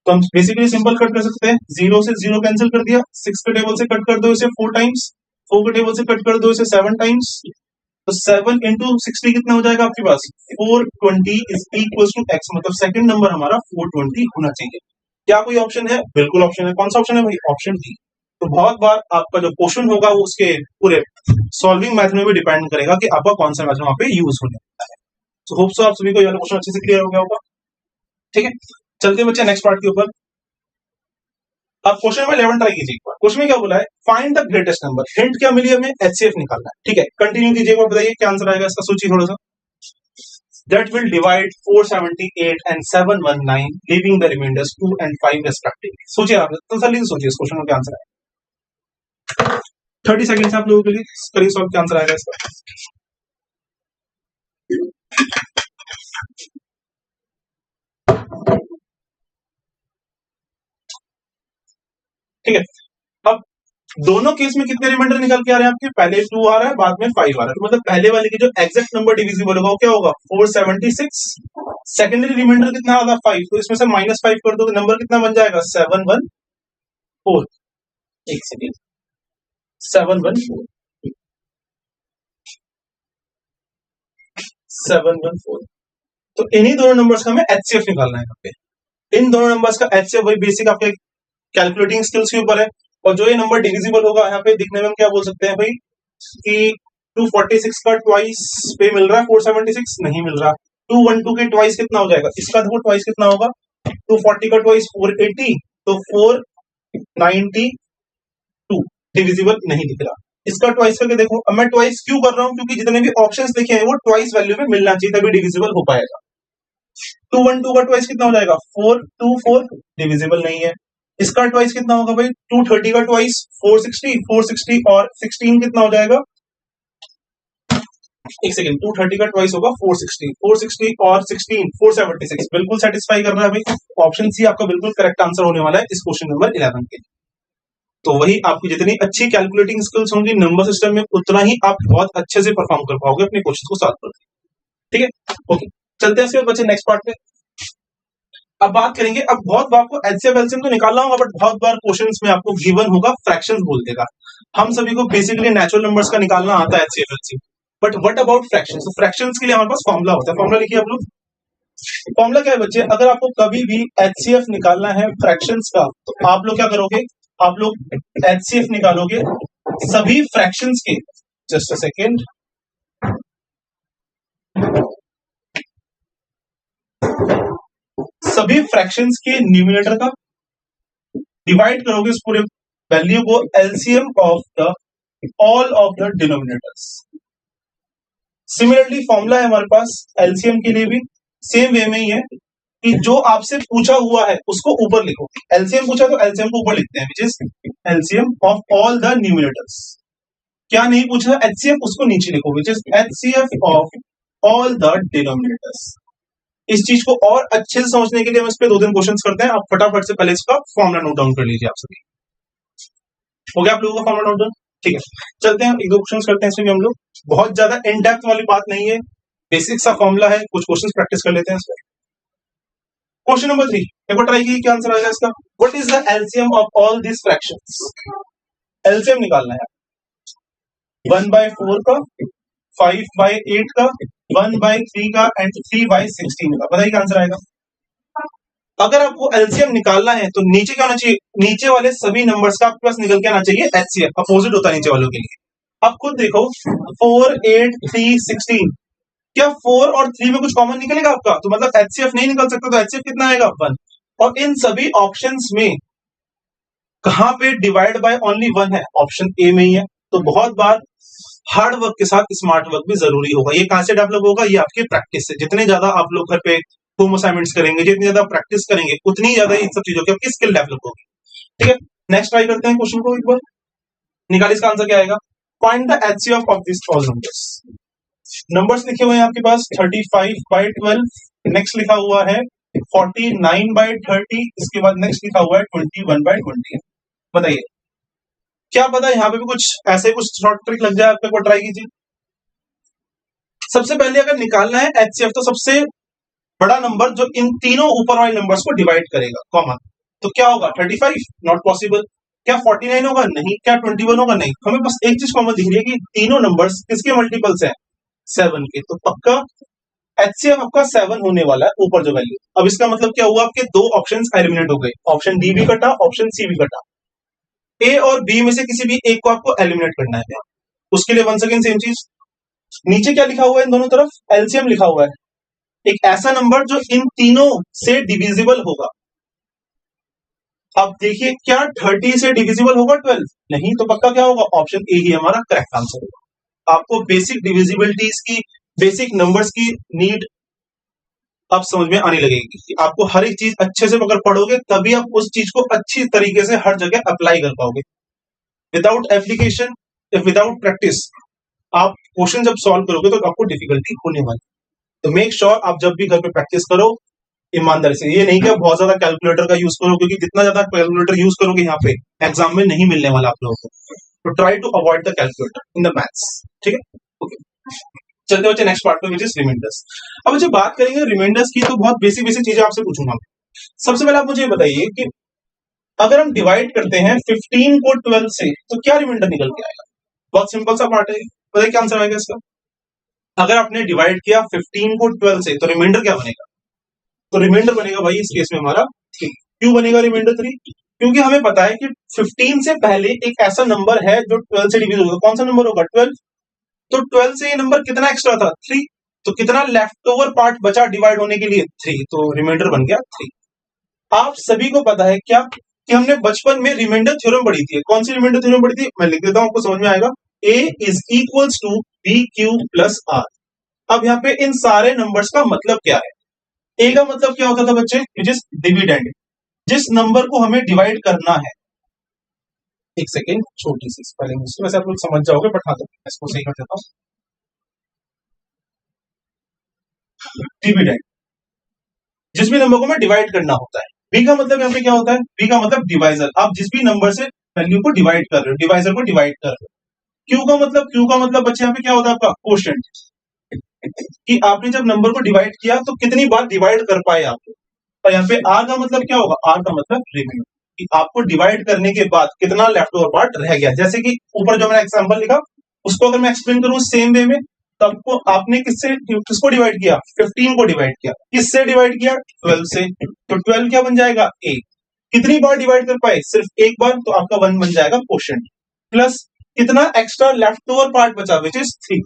S1: तो हम बेसिकली सिंपल कट कर सकते हैं, 0 से 0 कैंसिल कर दिया, 6 के टेबल से कट कर दो इसे 4 टाइम्स, 4 के टेबल से कट कर दो इसे 7 टाइम्स, तो 7 इंटू 60 कितना हो जाएगा आपके पास 420 इज इक्वल टू x। मतलब सेकंड नंबर हमारा 420 होना चाहिए। क्या कोई ऑप्शन है? बिल्कुल ऑप्शन है। कौन सा ऑप्शन है भाई? Option D. तो बहुत बार आपका जो क्वेश्चन होगा वो उसके पूरे सॉल्विंग मेथड में भी डिपेंड करेगा कि आपका कौन सा मेथड वहां पे यूज होने वाला है। सो होप सो आप सभी को ये क्वेश्चन अच्छे से क्लियर हो गया होगा, ठीक है। चलते बच्चे नेक्स्ट पार्ट के ऊपर। अब क्वेश्चन नंबर 11 ट्राई कीजिए एक बार। क्वेश्चन में क्या बोला है find the greatest number. Hint क्या मिली हमें HCF निकालना है, ठीक है। कंटिन्यू कीजिए एक बार, बताइए क्या आंसर आएगा इसका, सोचिए थोड़ा सा। That will divide 478 and 719 leaving the remainders 2 and 5 respectively। सोचिए आप तसल्ली से सोचिए इस क्वेश्चन का क्या आंसर आएगा। 30 सेकंड आप लोगों के लिए करिए सॉल्व, क्या आंसर आएगा इसका। ठीक है, अब दोनों केस में कितने रिमाइंडर निकल के आ रहे हैं आपके, पहले 2 आ रहा है बाद में 5 आ रहा है, तो मतलब पहले वाले की जो एग्जैक्ट नंबर डिविजिबल होगा वो क्या होगा 476। सेकेंडरी रिमाइंडर कितना होगा 5, तो इसमें से -5 कर दो तो नंबर कितना बन जाएगा 714। एक सेकेंड 714 714। तो इन्हीं दोनों नंबर्स का हमें HCF निकालना है यहाँ पे। इन दोनों नंबर्स का HCF वही बेसिक आपके कैलकुलेटिंग स्किल्स के ऊपर है। और जो ये नंबर डिविजिबल होगा यहाँ पे दिखने में हम क्या बोल सकते हैं भाई कि 246 का ट्वाइस पे मिल रहा है 476 नहीं मिल रहा। 212 के ट्वाइस कितना हो जाएगा, इसका देखो ट्वाइस कितना होगा 240 का ट्वाइस 480, तो 492 डिविजिबल नहीं दिख रहा। इसका ट्वाइस करके देखो। अब मैं ट्वाइस क्यों कर रहा हूं, क्योंकि जितने भी ऑप्शंस लिखे हैं वो ट्वाइस वैल्यू में मिलना चाहिए, तभी डिविजिबल हो पाएगा। 212 का ट्वाइस कितना हो जाएगा 424, डिविजिबल नहीं है। इसका ट्वाइस कितना होगा भाई 230 का ट्वाइस 460, 460 और 16 कितना हो जाएगा, एक सेकंड, 230 का ट्वाइस होगा 460, 460 और 16 476, बिल्कुल सेटिस्फाई कर रहा है भाई। ऑप्शन सी आपका बिल्कुल करेक्ट आंसर होने वाला है इस क्वेश्चन नंबर 11 के। तो वही आपकी जितनी अच्छी कैलकुलेटिंग स्किल्स होंगी नंबर सिस्टम में, उतना ही आप बहुत अच्छे से परफॉर्म कर पाओगे अपने क्वेश्चन को सॉल्व करके। ठीक है, ओके, चलते हैं इसके बाद बच्चे नेक्स्ट पार्ट पे। अब बात करेंगे, अब बहुत बार आपको एचसीएफ एलसीएम तो निकालना होगा, बट बहुत बार क्वेश्चंस में आपको गिवन होगा फ्रैक्शंस बोल देगा। हम सभी को बेसिकली नेचुरल नंबर्स का निकालना आता है HCF LCM, but what about fractions? तो फ्रैक्शंस के लिए हमारे पास फॉर्मूला होता है। फॉर्मूला लिखिए आप लोग। फॉर्मूला क्या है बच्चे? अगर आपको कभी भी एचसीएफ निकालना है फ्रैक्शंस का, तो आप लोग क्या करोगे, आप लोग एचसीएफ निकालोगे सभी फ्रैक्शंस के, जस्ट अ सेकेंड, सभी फ्रैक्शंस के न्यूमरेटर का डिवाइड करोगे इस पूरे वैल्यू को LCM of the all of the denominators. Similarly formula है हमारे पास एलसीएम के लिए भी, सेम वे में ही है कि जो आपसे पूछा हुआ है उसको ऊपर लिखो। एलसीएम पूछा तो एलसीएम को ऊपर लिखते हैं, which is LCM of all the numerators. क्या नहीं पूछा एचसीएफ, उसको नीचे लिखो, which is HCF of all the denominators. इस चीज को और अच्छे से समझने के लिए हम इस पे 2-3 क्वेश्चंस करते हैं। आप फटाफट से पहले इसका फॉर्मूला नोट डाउन कर लीजिए। आप सभी हो गया आप लोगों का फॉर्मूला नोट डाउन? ठीक है, चलते हैं 1-2 क्वेश्चंस करते हैं इसमें भी हम लोग। बहुत ज्यादा इन डेप्थ वाली बात नहीं है, बेसिक सा फॉर्मूला है, कुछ क्वेश्चंस प्रैक्टिस कर लेते हैं इसमें। क्वेश्चन नंबर 3 एक बार ट्राई कीजिए, क्या आंसर आएगा इसका। What is the LCM of all this fractions? LCM निकालना है 1/4 का, 5/8 का, 1/3 का एंड 3/16 का। बताइए क्या आंसर आएगा। अगर आपको एलसीएम निकालना है तो नीचे क्या होना चाहिए, नीचे वाले सभी नंबर्स का आपके पास निकल के आना चाहिए एचसीएफ, अपोजिट होता है नीचे वालों के लिए। अब खुद देखो 4, 8, 3, 16, क्या 4 और 3 में कुछ कॉमन निकलेगा आपका? तो मतलब एचसीएफ नहीं निकल सकता, तो एचसीएफ कितना आएगा 1। और इन सभी ऑप्शंस में कहां पे डिवाइड बाय ओनली 1 है? ऑप्शन ए में ही है। तो बहुत बार हार्ड वर्क के साथ स्मार्ट वर्क भी जरूरी होगा। ये कहां से डेवलप होगा? ये आपके प्रैक्टिस से। जितने ज्यादा आप लोग घर पे होम असाइनमेंट्स करेंगे, जितनी ज्यादा प्रैक्टिस करेंगे, उतनी ज्यादा इन सब चीजों की आपकी स्किल डेवलप होगी। ठीक है, नेक्स्ट ट्राई करते हैं क्वेश्चन को एक बार। निकालिए इसका आंसर क्या आएगा। Find the HCF of this all numbers. Numbers लिखे हुए हैं आपके पास 35/12, नेक्स्ट लिखा हुआ है 49/30, इसके बाद नेक्स्ट लिखा हुआ है 21/20। बताइए क्या पता यहाँ पे भी कुछ ऐसे कुछ शॉर्ट ट्रिक लग जाए आपको, ट्राई कीजिए। सबसे पहले अगर निकालना है एचसीएफ, तो सबसे बड़ा नंबर जो इन तीनों ऊपर वाले नंबर्स को डिवाइड करेगा कॉमन, तो क्या होगा 35? Not possible. क्या 49 होगा? नहीं। क्या 21 होगा? नहीं। हमें बस एक चीज कॉमन दिख रही है कि तीनों नंबर्स किसके मल्टीपल्स हैं? 7 के। तो पक्का एचसीएफ आपका 7 होने वाला है ऊपर जो वैल्यू। अब इसका मतलब क्या हुआ, आपके 2 ऑप्शंस एलिमिनेट हो गए, ऑप्शन डी भी कटा, ऑप्शन सी भी कटा। ए और बी में से किसी भी एक को आपको एलिमिनेट करना है। उसके लिए वंस अगेन सेम चीज, नीचे क्या लिखा हुआ है इन दोनों तरफ? एलसीएम लिखा हुआ है, एक ऐसा नंबर जो इन तीनों से डिविजिबल होगा। अब देखिए क्या 30 से डिविजिबल होगा 12? नहीं। तो पक्का क्या होगा? ऑप्शन ए ही हमारा करेक्ट आंसर होगा। आपको बेसिक डिविजिबिलिटीज की, बेसिक नंबर्स की नीड अब समझ में आने लगेगी कि आपको हर एक चीज अच्छे से अगर पढ़ोगे तभी आप उस चीज को अच्छी तरीके से हर जगह अप्लाई कर पाओगे। विदाउट एप्लीकेशन, विदाउट प्रैक्टिस आप क्वेश्चन जब सॉल्व करोगे तो आपको डिफिकल्टी होने वाली। तो मेक श्योर आप जब भी घर पे प्रैक्टिस करो ईमानदारी से। ये नहीं कि आप बहुत ज्यादा कैलकुलेटर का यूज करो, क्योंकि जितना ज्यादा कैलकुलेटर यूज करोगे यहाँ पे एग्जाम में नहीं मिलने वाला आप लोगों को। तो try to avoid the calculator in the maths. ठीक है, ओके, चलते बच्चे नेक्स्ट पार्ट पे, विच इज रिमाइंडर्स। अब बच्चे बात करेंगे रिमाइंडर्स की, तो बहुत बेसिक बेसिक चीजें आपसे पूछूंगा। सबसे पहले आप मुझे बताइए कि अगर हम डिवाइड करते हैं 15 को 12 से तो क्या रिमाइंडर निकल के आएगा? बहुत सिंपल सा पार्ट है, बताइए क्या आंसर आएगा इसका। अगर आपने डिवाइड किया 15 को 12 से तो रिमाइंडर क्या बनेगा? तो रिमाइंडर बनेगा भाई इस केस में हमारा 3। क्यों बनेगा रिमाइंडर 3? क्योंकि हमें पता है कि 15 से पहले एक ऐसा नंबर है जो 12 से डिविजिबल होगा। कौन सा नंबर होगा? 12। तो 12 से ये नंबर कितना एक्स्ट्रा था? 3। तो कितना लेफ्ट ओवर पार्ट बचा डिवाइड होने के लिए? 3। तो रिमाइंडर बन गया 3। आप सभी को पता है क्या कि हमने बचपन में रिमाइंडर थ्योरम पढ़ी थी। कौन सी रिमाइंडर थ्योरम पढ़ी थी? मैं लिख देता हूं, आपको समझ में आएगा। A is equals to B Q plus R. अब यहाँ पे इन सारे नंबर्स का मतलब क्या है? ए का मतलब क्या होता था बच्चे? विच इज डिविडेंड, जिस नंबर को हमें डिवाइड करना है। एक सेकेंड, छोटी सी स्पेलिंग वैसे आप लोग समझ जाओगे, बट हाँ तो इसको सही कर देता हूँ। डिविडेंड, जिस भी नंबर को हमें डिवाइड करना होता है। बी का मतलब यहाँ पे क्या होता है? बी का मतलब डिवाइजर, आप जिस भी नंबर से वैल्यू को डिवाइड कर रहे हो, डिवाइजर को डिवाइड कर रहे हो। क्यू का मतलब बच्चे यहाँ पे क्या होता है आपका? कोशेंट, कि आपने जब नंबर को डिवाइड किया तो कितनी बार डिवाइड कर पाए आप। और यहाँ पे आर का मतलब क्या होगा? आर का मतलब रिमेनिंग, कि आपको डिवाइड करने के बाद कितना लेफ्ट ओवर पार्ट रह गया। जैसे कि ऊपर जो मैंने एग्जांपल लिखा, उसको अगर मैं एक्सप्लेन करूं सेम वे में, तो आपको आपने किसको डिवाइड किया? 15 को डिवाइड किया। किससे डिवाइड किया? 12 से। तो 12 क्या बन जाएगा? ए। कितनी बार डिवाइड कर पाए? सिर्फ एक बार, तो आपका 1 बन जाएगा क्वोशिएंट। प्लस कितना एक्स्ट्रा लेफ्ट ओवर पार्ट बचा, विच इज 3।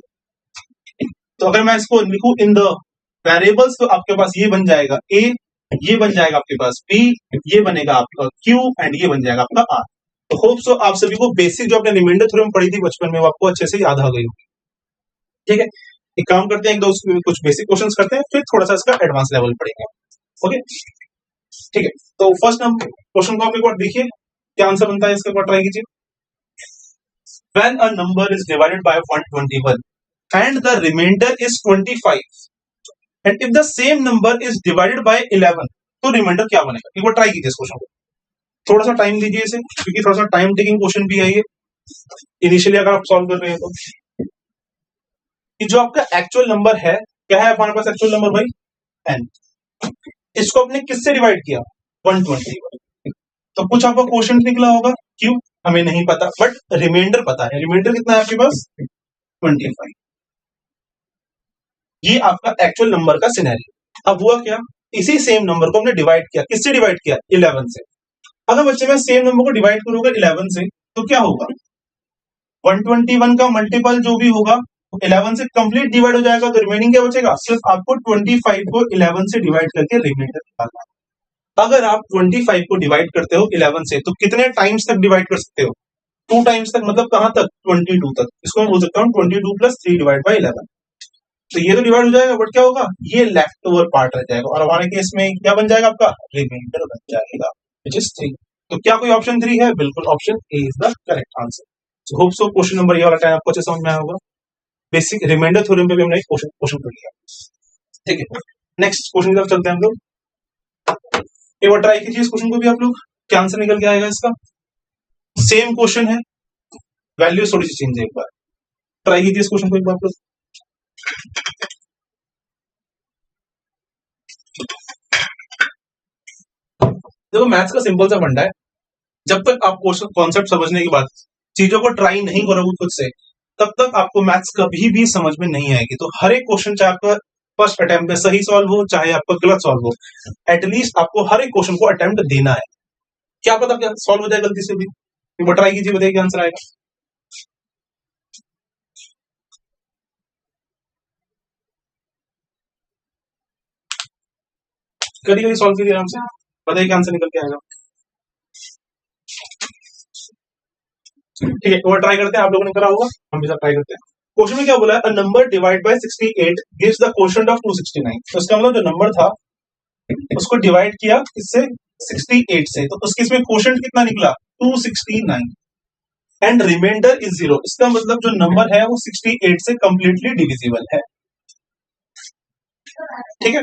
S1: तो अगर मैं इसको लिखूं इन द वेरिएबल्स, तो आपके पास ये बन जाएगा ए, ये बन जाएगा आपके पास बी, ये बनेगा आपका क्यू, एंड ये बन जाएगा आपका आर। तो होप सो आप सभी को बेसिक जो आपने रिमाइंडर थ्योरम पढ़ी थी बचपन में, वो आपको अच्छे से याद आ गई होगी। ठीक है, एक काम करते हैं, एक दो कुछ बेसिक क्वेश्चंस करते हैं, फिर थोड़ा सा इसका एडवांस लेवल पढ़ेंगे। ओके, ठीक है। तो फर्स्ट हम क्वेश्चन को आप एक बार देखिए, क्या आंसर बनता है इसके ऊपर ट्राई कीजिए। When a number is divided by 121 and the remainder is 25, and if the same number is divided by 11, तो रिमाइंडर क्या बनेगा? एक बार ट्राई कीजिए इस क्वेश्चन को, थोड़ा सा टाइम दीजिए इसे, क्योंकि थोड़ा सा टाइम टेकिंग क्वेश्चन भी है ये इनिशियली अगर आप सॉल्व कर रहे हैं तो। कि जो आपका एक्चुअल नंबर है, क्या है हमारे पास एक्चुअल नंबर भाई? n। इसको आपने किससे डिवाइड किया? 121। तो कुछ आपका क्वेश्चन निकला होगा, क्यों हमें नहीं पता, बट रिमाइंडर पता है। रिमाइंडर कितना है आपके पास? 25। ये आपका एक्चुअल नंबर का सिनेरियो। अब हुआ क्या? इसी सेम नंबर को हमने डिवाइड किया, किससे डिवाइड किया? 11 से। अगर बच्चे मैं सेम नंबर को डिवाइड करूंगा 11 से, तो क्या होगा? 121 का मल्टीपल जो भी होगा 11 से कंप्लीट डिवाइड हो जाएगा, तो रिमेनिंग क्या बचेगा? सिर्फ आपको 25 को 11 से डिवाइड करके रिमाइंडर निकालना है। अगर आप 25 को डिवाइड करते हो 11 से, तो कितने टाइम्स तक डिवाइड कर सकते हो? 2 टाइम्स तक, मतलब कहां तक? 22 तक। इसको मैं बोल सकता हूँ 22 + 3 डिवाइड बाई 11। तो ये तो डिवाइड हो जाएगा, बट क्या होगा? ये लेफ्ट ओवर पार्ट रह जाएगा, और हमारे केस में क्या बन जाएगा आपका? रिमाइंडर बन जाएगा, विच इज 3। तो क्या कोई ऑप्शन 3 है? बिल्कुल, option A is the correct answer. Hope so question number ये वाला टाइम आपको अच्छे समझ में आया होगा। बेसिक रिमाइंडर थ्योरम पे भी हमने क्वेश्चन कर लिया। ठीक है, नेक्स्ट क्वेश्चन की तरफ चलते हैं हम लोग। एक बार ट्राई कीजिए इस क्वेश्चन को भी आप लोग, क्या आंसर निकल के आएगा इसका? सेम क्वेश्चन है, वैल्यू थोड़ी सी चेंज है। एक बार ट्राई कीजिए इस क्वेश्चन को एक बार। देखो, मैथ्स का सिंपल सा फंडा है, जब तक आप क्वेश्चन कॉन्सेप्ट समझने के बाद चीजों को ट्राई नहीं करोगे खुद से, तब तक आपको मैथ्स कभी भी समझ में नहीं आएगी। तो हर एक क्वेश्चन, चाहे आपका फर्स्ट अटेम्प्ट में सही सॉल्व हो, चाहे आपका गलत सॉल्व हो, एटलीस्ट आपको हर एक क्वेश्चन को अटेम्प्ट देना है। क्या पता क्या सॉल्व हो जाए गलती से भी। एक बार ट्राई कीजिए, बताइए क्या आंसर आएगा। करिए सॉल्व कीजिए आराम से, बताइए क्या आंसर निकल के आएगा। ठीक है, और ट्राई करते हैं, आप लोगों ने करा होगा, हम भी सब ट्राई करते हैं। क्वेश्चन में क्या बोला है? A number divide by 68 gives the quotient of 269। तो इसका मतलब जो नंबर था उसको डिवाइड किया इससे 68 से, तो उसके इसमें क्वोशंट कितना निकला? 269, एंड रिमाइंडर इज 0। इसका मतलब जो नंबर है वो 68 से कंप्लीटली डिविजिबल है। ठीक है,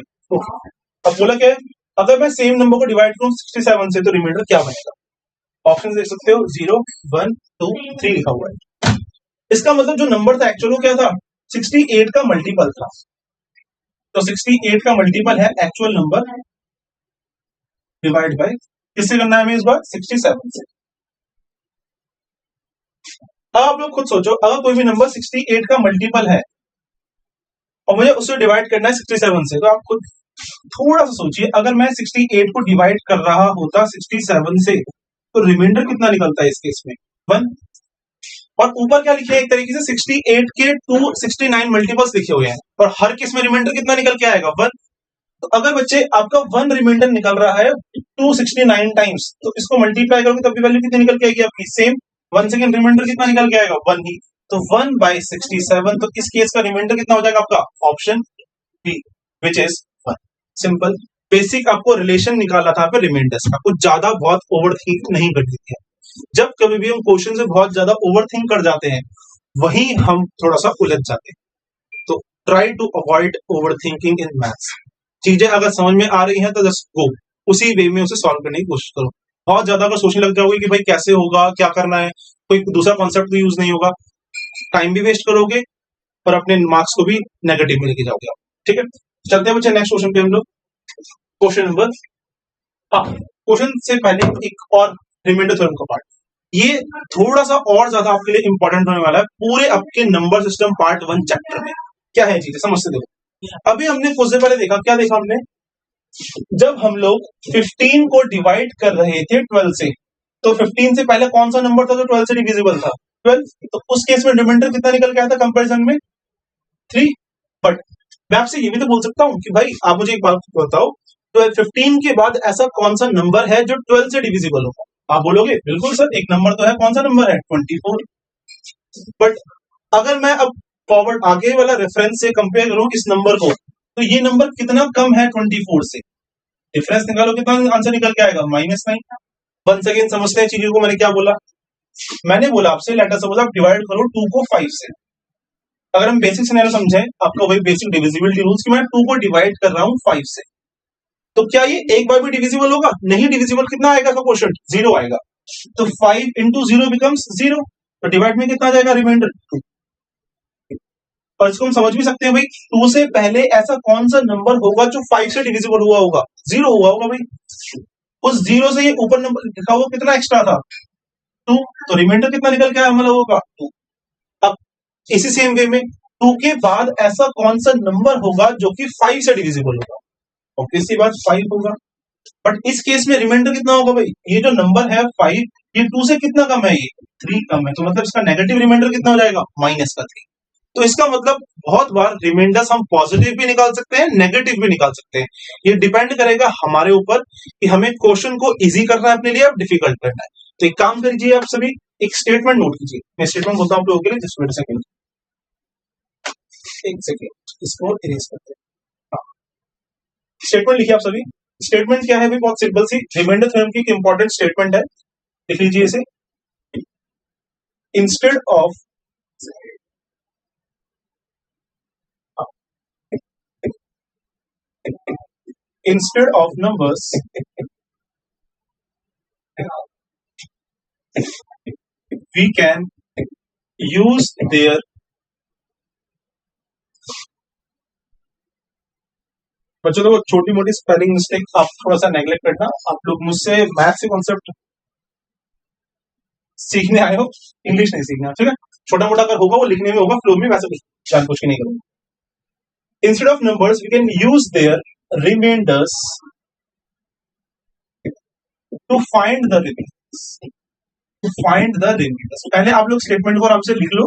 S1: अब बोला क्या है? अगर मैं सेम नंबर को डिवाइड करूं 67 से, तो रिमाइंडर क्या बनेगा? ऑप्शन देख सकते हो, 0, 1, 2, 3 लिखा हुआ है। इसका मतलब जो नंबर था एक्चुअल वो क्या था? 68 का मल्टीपल था। तो 68 का मल्टीपल है एक्चुअल नंबर, डिवाइड बाय किससे करना है हमें इस बार? 67 से। आप लोग खुद सोचो, अगर कोई भी नंबर 68 का मल्टीपल है और मुझे उससे डिवाइड करना है 67 से, तो आप खुद थोड़ा सा सोचिए, अगर मैं 68 को डिवाइड कर रहा होता 67 से, तो रिमाइंडर कितना निकलता है इस केस में? 1। और ऊपर क्या लिखे हैं? एक तरीके से 68 के 269 मल्टीपल्स लिखे हुए हैं, और हर केस में रिमाइंडर कितना निकल के आएगा? 1। तो अगर बच्चे आपका 1 रिमाइंडर निकल रहा है 269 टाइम्स, तो इसको मल्टीप्लाई करोगे तब भी वैल्यू कितनी निकल के आएगी आपकी? सेम। 1 सेकेंड रिमाइंडर कितना निकल के आएगा? 1 ही। तो 1/67, तो इस केस का रिमाइंडर कितना हो जाएगा आपका? Option B, which is 1। Simple basic आपको रिलेशन निकालना था पे रिमाइंडर्स का, कुछ ज्यादा बहुत ओवर थिंक नहीं करनी है। जब कभी भी हम क्वेश्चन से बहुत ज्यादा ओवर थिंक कर जाते हैं, वहीं हम थोड़ा सा उलझ जाते हैं। तो try to avoid over thinking in maths. चीजें अगर समझ में आ रही हैं तो जस्ट गो, उसी वे में उसे सॉल्व करने की कोशिश करो। बहुत ज्यादा अगर सोचने लग जाओगे कि भाई कैसे होगा, क्या करना है, कोई दूसरा कॉन्सेप्ट भी यूज नहीं होगा, टाइम भी वेस्ट करोगे और अपने मार्क्स को भी नेगेटिव में लेके जाओगे आप। ठीक है, चलते हैं बच्चे नेक्स्ट क्वेश्चन पे हम लोग। क्वेश्चन नंबर, हाँ क्वेश्चन से पहले एक और रिमाइंडर थ्योरम का पार्ट, ये थोड़ा सा और ज्यादा आपके लिए इंपॉर्टेंट होने वाला है पूरे आपके नंबर सिस्टम पार्ट 1 चैप्टर में। क्या है चीजें समझते देखो। अभी हमने कुछ देर पहले देखा, क्या देखा हमने, जब हम लोग 15 को डिवाइड कर रहे थे 12 से, तो 15 से पहले कौन सा नंबर था जो 12 से डिविजिबल था? 12। तो उस केस में रिमाइंडर कितना निकल के आया था कंपैरिजन में? 3। बट मैं आपसे ये भी तो बोल सकता हूं कि भाई आप मुझे एक बात बताओ, 15 के बाद ऐसा कौन सा नंबर है जो 12 से डिविजिबल होगा? आप बोलोगे बिल्कुल सर एक नंबर तो है, कौन सा नंबर है? 24। बट अगर मैं अब फॉरवर्ड आगे वाला रेफरेंस से कंपेयर करूं इस नंबर को, तो ये नंबर कितना कम है 24 से? डिफरेंस निकालो, कितना आंसर निकल के आएगा? -9। वंस अगेन समझते हैं चीजों को। मैंने क्या बोला? मैंने बोला आपसे लेट अस सपोज आप डिवाइड करो 2 को 5 से। अगर हम बेसिक सिनेरियो समझें, आपका वही बेसिक डिविजिबिलिटी रूल्स कि मैं 2 को डिवाइड कर रहा हूं 5 से, तो क्या ये एक बार भी डिविजिबल होगा? नहीं डिविजिबल। कितना आएगा का क्वेश्चन? 0 आएगा। तो 5 into 0 becomes 0, तो डिवाइड में कितना आ जाएगा? रिमाइंडर 2। और इसको हम समझ भी सकते हैं भाई, 2 से पहले ऐसा कौन सा नंबर होगा जो 5 से डिविजिबल हुआ होगा? 0 हुआ होगा भाई। उस 0 से ये ऊपर नंबर लिखा हुआ कितना एक्स्ट्रा था? 2। तो रिमाइंडर कितना निकल के आया मतलब होगा? 2। अब इसी सेम वे में 2 के बाद ऐसा कौन सा नंबर होगा जो कि 5 से डिविजिबल होगा? ऑब्वियस सी बात 5 होगा। बट इस केस में रिमाइंडर कितना होगा भाई? ये जो नंबर है 5, ये 2 से कितना कम है? ये 3 कम है। तो मतलब इसका नेगेटिव रिमाइंडर कितना हो जाएगा? -3। तो इसका मतलब बहुत बार रिमाइंडर्स हम पॉजिटिव भी निकाल सकते हैं, नेगेटिव भी निकाल सकते हैं। ये डिपेंड करेगा हमारे ऊपर कि हमें क्वेश्चन को इजी करना है अपने लिए, अब डिफिकल्ट करना है। तो एक काम करिए आप सभी, एक स्टेटमेंट नोट कीजिए। मैं स्टेटमेंट बोलता हूं आप लोगों के लिए, जस्ट वेट सेकंड, एक सेकंड इसको इरेज करते हैं। हाँ, स्टेटमेंट लिखिए आप सभी। स्टेटमेंट क्या है भी? बहुत सिंपल सी रिमाइंडर थ्योरम की एक इंपॉर्टेंट स्टेटमेंट है, लिख लीजिए इसे। Instead of numbers we can use their बच्चों को छोटी मोटी स्पेलिंग मिस्टेक आप थोड़ा सा नेग्लेक्ट करना। आप लोग मुझसे मैथ से कॉन्सेप्ट सीखने आए हो, इंग्लिश नहीं सीखना, ठीक है? छोटा मोटा अगर होगा वो लिखने में होगा, फ्लो में, वैसे कुछ जानबूझ के नहीं करूंगा। Instead of numbers we can use their remainders to find the remainders. पहले आप लोग स्टेटमेंट को आराम से लिख लो,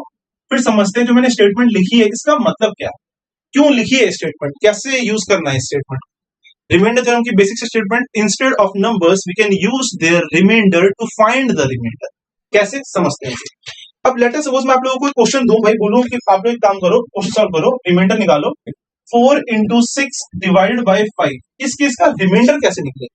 S1: फिर समझते हैं जो मैंने स्टेटमेंट लिखी है इसका मतलब क्या है, क्यों लिखी है स्टेटमेंट, कैसे यूज करना है स्टेटमेंट। रिमाइंडर थ्योरम की basic statement, instead of numbers we can use their remainder to find the remainder. कैसे समझते हैं? अब लेट अस सपोज मैं आप लोगों को क्वेश्चन दूं भाई, बोलूं कि आप लोग एक काम करो, क्वेश्चन सॉल्व करो, रिमाइंडर निकालो 4 into 6 डिवाइड बाय 5। इस केस का रिमाइंडर कैसे निकले?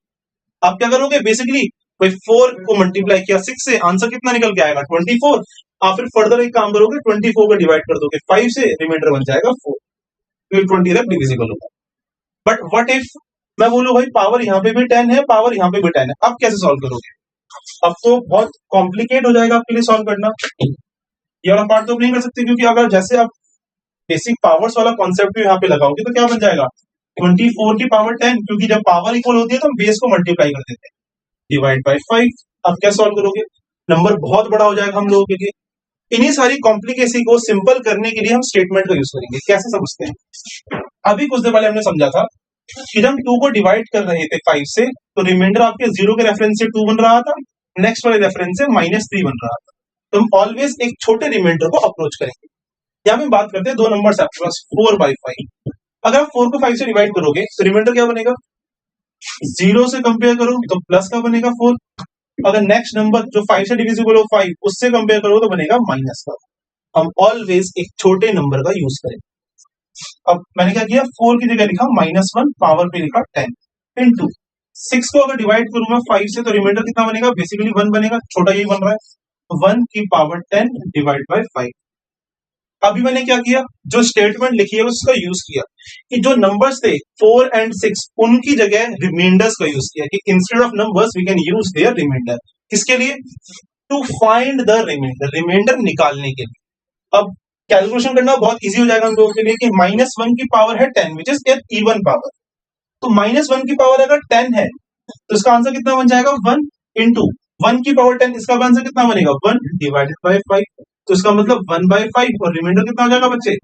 S1: आप क्या करोगे बेसिकली, भाई 4 को मल्टीप्लाई किया 6 से, आंसर कितना निकल के आएगा? 24। आप फिर फर्दर एक काम करोगे, 24 को डिवाइड कर दोगे 5 से, रिमाइंडर बन जाएगा 4, फिर 20 तक डिविजिबल होगा। बट व्हाट इफ मैं बोलूं भाई पावर यहाँ पे भी 10 है, पावर यहाँ पे भी 10 है, अब कैसे सॉल्व करोगे? अब तो बहुत कॉम्प्लिकेट हो जाएगा आपके लिए सॉल्व करना। ये वाला पार्ट तो नहीं कर सकते, क्योंकि अगर जैसे आप बेसिक पावर्स वाला कॉन्सेप्ट भी यहाँ पे लगाओगे तो क्या बन जाएगा? 24 की पावर 10, क्योंकि जब पावर इक्वल होती है तो हम बेस को मल्टीप्लाई कर देते हैं, डिवाइड बाय 5। अब क्या सॉल्व करोगे? नंबर बहुत बड़ा हो जाएगा हम लोगों के लिए। इन्हीं सारी कॉम्प्लिकेसी को सिंपल करने के लिए हम स्टेटमेंट का यूज करेंगे। कैसे समझते हैं? अभी कुछ देर पहले हमने समझा था कि जब 2 को डिवाइड कर रहे थे 5 से, तो रिमाइंडर आपके 0 के रेफरेंस से 2 बन रहा था, नेक्स्ट वाले रेफरेंस से -3 बन रहा था। तो हम ऑलवेज एक छोटे रिमाइंडर को अप्रोच करेंगे। यहाँ पे बात करते हैं दो नंबर से आपके पास 4/5। अगर आप 4 को 5 से डिवाइड करोगे तो रिमाइंडर क्या बनेगा? 0 से कंपेयर करो तो प्लस का बनेगा 4। अगर नेक्स्ट नंबर जो 5 से डिविजिबल हो 5, उससे कंपेयर करो तो बनेगा माइनस का। हम ऑलवेज एक छोटे नंबर का यूज करें। अब मैंने क्या किया, 4 की जगह लिखा -1, पावर पे लिखा 10 इंटू 6 को अगर डिवाइड करूं मैं 5 से तो रिमाइंडर कितना बनेगा, बेसिकली 1 बनेगा, छोटा यही बन रहा है, 1 की पावर 10 डिवाइड बाय 5। अभी मैंने क्या किया, जो स्टेटमेंट लिखी है उसका यूज किया कि जो नंबर्स थे 4 एंड 6 उनकी जगह रिमाइंडर्स का यूज किया कि instead of numbers we can use their remainder. किसके लिए, to find the remainder, remainder निकालने के लिए। अब कैलकुलेशन करना बहुत इजी हो जाएगा हम लोगों के लिए कि -1 की पावर है 10 विच इज इवन पावर, तो -1 की पावर अगर 10 है तो इसका आंसर कितना बन जाएगा, 1 इंटू 1 की पावर 10, इसका आंसर कितना बनेगा, 1 डिवाइडेड बाय 5, तो इसका मतलब 1/5 और रिमाइंडर कितना हो जाएगा बच्चे।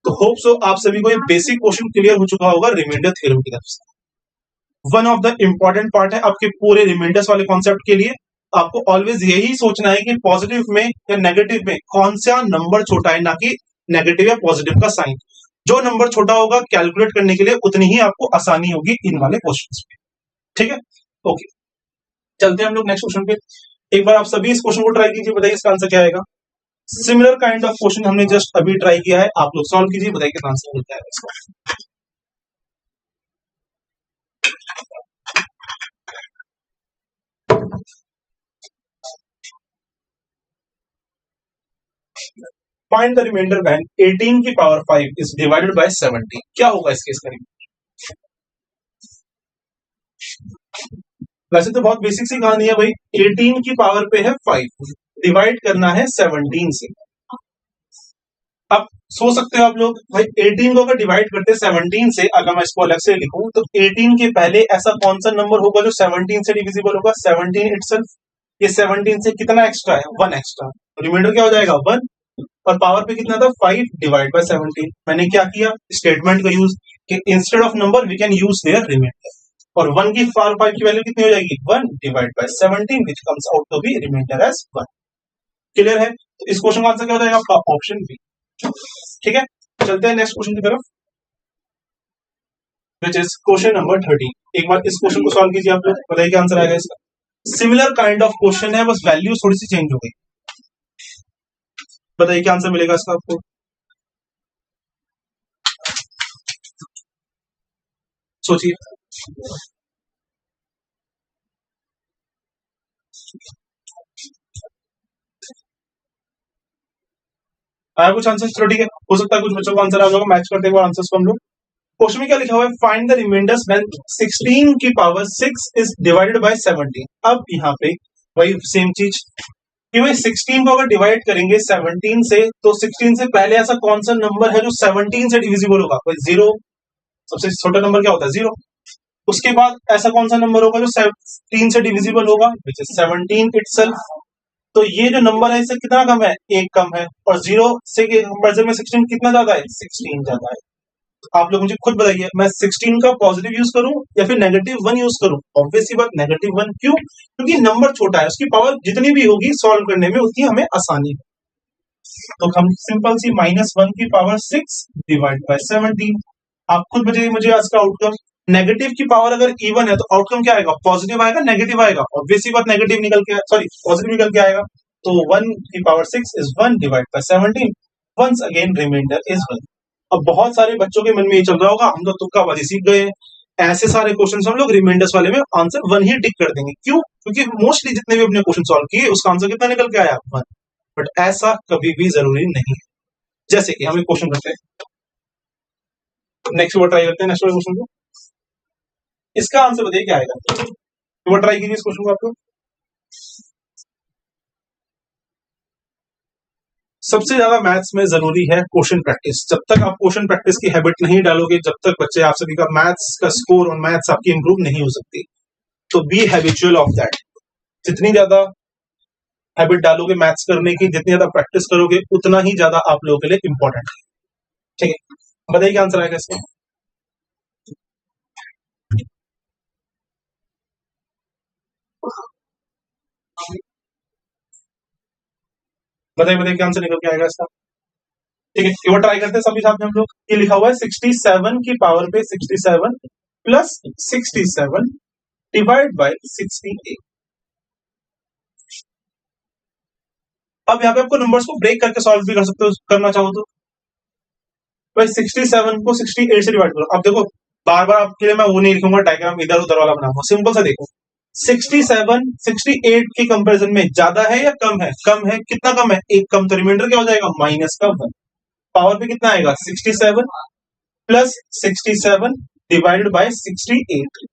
S1: तो होप सो आप सभी को ये बेसिक क्वेश्चन क्लियर हो चुका होगा रिमाइंडर थ्योरम की तरफ से। One of the important part है आपके पूरे रिमाइंडर्स वाले कॉन्सेप्ट के लिए। आपको ऑलवेज यही सोचना है कि पॉजिटिव में या नेगेटिव में कौन सा नंबर छोटा है, ना कि नेगेटिव या पॉजिटिव का साइन। जो नंबर छोटा होगा कैलकुलेट करने के लिए उतनी ही आपको आसानी होगी इन वाले क्वेश्चंस में। ठीक है, ओके, चलते हैं हम लोग नेक्स्ट क्वेश्चन पे। एक बार आप सभी इस क्वेश्चन को ट्राई कीजिए, बताइए इसका आंसर क्या आएगा। सिमिलर काइंड ऑफ क्वेश्चन हमने जस्ट अभी ट्राई किया है, आप लोग सॉल्व कीजिए, बताइए कितना आंसर मिलता है इसका। फाइंड द रिमाइंडर व्हेन 18 की पावर 5 इज डिवाइडेड बाय 17। क्या होगा इस केस का। वैसे तो बहुत बेसिक सी कहानी है भाई, 18 की पावर पे है 5, डिवाइड करना है 17 से। अब सोच सकते हो आप लोग, भाई 18 को अगर डिवाइड करते 17 से, अगर मैं इसको अलग से लिखूं तो 18 के पहले ऐसा कौन सा नंबर होगा जो 17 से डिविजिबल होगा, 17 इटसेल्फ। ये 17 से कितना एक्स्ट्रा है, 1 एक्स्ट्रा, रिमाइंडर क्या हो जाएगा 1, और पावर पे कितना था 5 डिवाइड बाय 17। मैंने क्या किया, स्टेटमेंट का यूज कि instead of number we can use their remainder, और 1 की पावर 5 की वैल्यू कितनी हो जाएगी, 1 divide by 17 which comes out to be remainder as 1। Clear है, तो इस क्वेश्चन का आंसर क्या हो जाएगा आपका, ऑप्शन बी। ठीक है, चलते हैं नेक्स्ट क्वेश्चन की तरफ, व्हिच इज क्वेश्चन नंबर 13। एक बार इस क्वेश्चन को सॉल्व कीजिए आप लोग, बताइए क्या आंसर आएगा इसका। सिमिलर काइंड ऑफ क्वेश्चन है, बस वैल्यू थोड़ी सी चेंज हो गई। बताइए क्या आंसर मिलेगा इसका आपको। सोचिए, आया कुछ आंसर, चलो ठीक है, हो सकता है कुछ बच्चों का आंसर आ जाएगा, मैच करते हैं आंसर्स को हम लोग। क्वेश्चन में क्या लिखा हुआ है, फाइंड द रिमाइंडर्स व्हेन 16 की पावर 6 इज डिवाइडेड बाय 17। अब यहाँ पे वही सेम चीज कि भाई 16 को अगर डिवाइड करेंगे 17 से, तो 16 से पहले ऐसा कौन सा नंबर है जो 17 से डिविजिबल होगा, भाई 0, सबसे छोटा नंबर क्या होता है 0। उसके बाद ऐसा कौन सा नंबर होगा जो 17 से डिविजिबल होगा, विच इज 17 इटसेल्फ। तो ये जो नंबर है इससे कितना कम है, 1 कम है, और 0 से कंपैरिजन में 16 कितना ज्यादा है, 16 ज्यादा है। आप लोग मुझे खुद बताइए, मैं 16 का पॉजिटिव यूज करूं या फिर नेगेटिव 1 यूज करूं। ऑब्वियसली बात नेगेटिव 1, क्यों, क्योंकि नंबर छोटा है, उसकी पावर जितनी भी होगी सॉल्व करने में उतनी हमें आसानी है। तो हम सिंपल सी -1 की पावर 6 डिवाइड बाय 17। आप खुद बताइए मुझे आज का आउटकम। नेगेटिव की पावर अगर इवन है तो आउटकम क्या आएगा, पॉजिटिव आएगा नेगेटिव आएगा, ऑब्वियसली बात नेगेटिव निकल के, सॉरी पॉजिटिव निकल के आएगा। तो 1 की power 6 is 1 divide by 17, once again remainder is 1। अब बहुत सारे बच्चों के मन में ये चल रहा होगा, हम तो तुक्काबाजी सीख गए हैं, ऐसे सारे क्वेश्चन हम लोग रिमाइंडर्स वाले में आंसर 1 ही टिक कर देंगे। क्यों, क्योंकि मोस्टली जितने भी अपने क्वेश्चन सॉल्व किए उसका आंसर कितना निकल के आया, 1। बट ऐसा कभी भी जरूरी नहीं है। जैसे कि हम एक क्वेश्चन करते हैं, नेक्स्ट वो ट्राई करते हैं, नेक्स्ट क्वेश्चन को, इसका आंसर बताइए क्या आएगा। वो ट्राई कीजिए इस क्वेश्चन को आपको। सबसे ज्यादा मैथ्स में जरूरी है क्वेश्चन प्रैक्टिस। जब तक आप क्वेश्चन प्रैक्टिस की हैबिट नहीं डालोगे, जब तक बच्चे आप सभी का मैथ्स का स्कोर और मैथ्स आपकी इंप्रूव नहीं हो सकती। तो बी हैबिचुअल ऑफ दैट। जितनी ज्यादा हैबिट डालोगे मैथ्स करने की, जितनी ज्यादा प्रैक्टिस करोगे, उतना ही ज्यादा आप लोगों के लिए इंपॉर्टेंट है। ठीक है, बताइए क्या आंसर आएगा इसका। बताइए बताइए क्या आंसर निकल के आएगा इसका। ठीक है, एक बार ट्राई करते हैं सभी साथ में हम लोग। ये लिखा हुआ है 67 की पावर पे 67 प्लस 67 डिवाइड बाय 68। अब यहाँ पे आपको नंबर्स को ब्रेक करके सॉल्व भी कर सकते हो, करना चाहो तो। भाई 67 को 68 से डिवाइड करो। अब देखो बार बार आपके लिए मैं वो नहीं लिखूंगा, डायग्राम इधर उधर वाला बनाऊंगा, सिंपल सा देखो 67 68 के कंपैरिजन में ज्यादा है या कम है? कम है। कितना कम है? एक कम, तो रिमाइंडर क्या हो जाएगा? माइनस का 1। पावर पे कितना आएगा? 67 प्लस 67 डिवाइडेड बाय 68।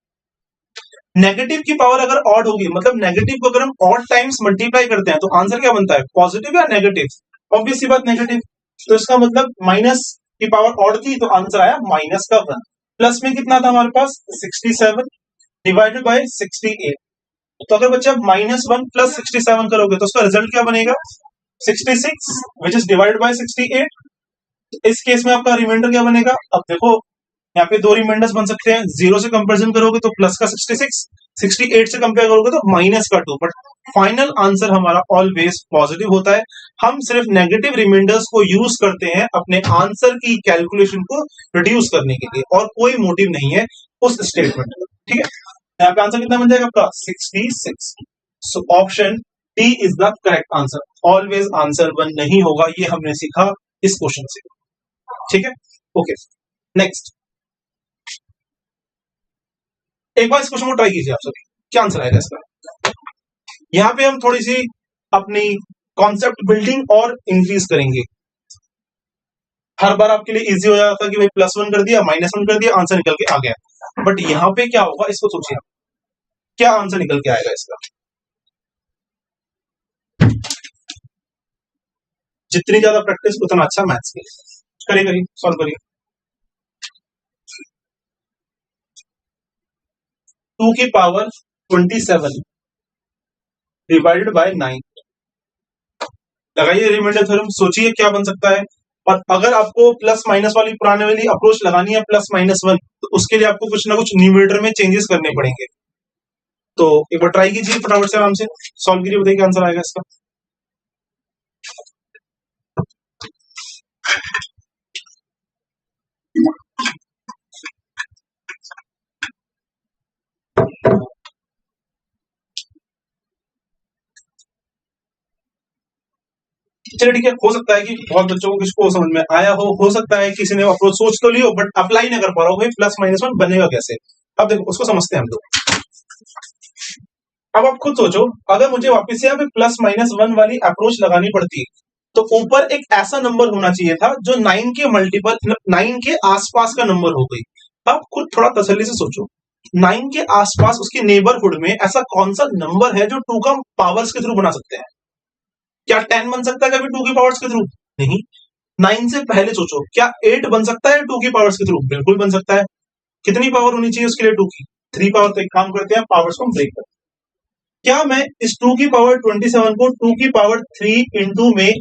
S1: नेगेटिव की पावर अगर ऑड होगी, मतलब नेगेटिव को अगर हम ऑड टाइम्स मल्टीप्लाई करते हैं तो आंसर क्या बनता है? पॉजिटिव या नेगेटिव? ऑब्वियस सी बात नेगेटिव। तो इसका मतलब माइनस की पावर ऑड थी तो आंसर आया माइनस का 1। प्लस में कितना था हमारे पास? 67 डिवाइडेड बाय 68। तो अगर बच्चा -1 प्लस 67 करोगे तो उसका रिजल्ट क्या बनेगा? 66 विच इज डिवाइडेड बाय 68। इस केस में आपका रिमाइंडर क्या बनेगा? अब देखो यहाँ पे दो रिमाइंडर्स बन सकते हैं, 0 से कंपैरिजन करोगे तो प्लस का 66, 68 से कंपेयर करोगे तो माइनस का 2, बट फाइनल आंसर हमारा ऑलवेज पॉजिटिव होता है। हम सिर्फ नेगेटिव रिमाइंडर्स को यूज करते हैं अपने आंसर की कैलकुलेशन को रिड्यूस करने के लिए, और कोई मोटिव नहीं है उस स्टेटमेंट का। ठीक है, यहाँ पे आंसर कितना बन जाएगा आपका? 66। So option D is the correct answer. Always answer 1 नहीं होगा, ये हमने सीखा इस क्वेश्चन से। ठीक है, ओके नेक्स्ट। एक बार इस क्वेश्चन को ट्राई कीजिए आप सभी, क्या आंसर आएगा इसका। यहां पे हम थोड़ी सी अपनी कॉन्सेप्ट बिल्डिंग और इंक्रीज करेंगे। हर बार आपके लिए इजी हो जाता कि भाई +1 कर दिया, -1 कर दिया, आंसर निकल के आ गया, बट यहां पे क्या होगा इसको सोचिए, क्या आंसर निकल के आएगा इसका। जितनी ज्यादा प्रैक्टिस उतना अच्छा मैथ्स के लिए। करिए सॉल्व करिए। 2 की पावर 27 डिवाइडेड बाय 9। लगाइए रिमाइंडर थ्योरम, सोचिए क्या बन सकता है। और अगर आपको प्लस माइनस वाली पुराने वाली अप्रोच लगानी है +-1, तो उसके लिए आपको कुछ ना कुछ न्यूमरेटर में चेंजेस करने पड़ेंगे। तो एक बार ट्राई कीजिए फटाफट से, आराम से सॉल्व कीजिए, बताइए क्या आंसर आएगा इसका। चलिए ठीक है, हो सकता है कि बहुत बच्चों को किसको समझ में आया हो सकता है किसी ने अप्रोच सोच तो लियो बट अप्लाई नहीं कर पा रहा हो, भाई +-1 बनेगा कैसे। अब देखो उसको समझते हैं हम लोग। अब आप खुद सोचो, अगर मुझे वापस से यहाँ पे +-1 वाली अप्रोच लगानी पड़ती तो ऊपर एक ऐसा नंबर होना चाहिए था जो 9 के मल्टीपल, 9 के आसपास का नंबर हो गई। अब खुद थोड़ा तसल्ली से सोचो, 9 के आसपास उसके नेबरहुड में ऐसा कौन सा नंबर है जो 2 का पावर्स के थ्रू बना सकते हैं। क्या 10 बन सकता है कभी 2 की पावर्स के थ्रू? नहीं। 9 से पहले सोचो, क्या 8 बन सकता है 2 की पावर्स के थ्रू? बिल्कुल बन सकता है। कितनी पावर होनी चाहिए उसके लिए? 2 की 3 पावर। तो एक काम करते हैं, पावर्स को ब्रेक करते हैं। क्या मैं इस 2 की पावर 27 को 2 की पावर 3 इंटू में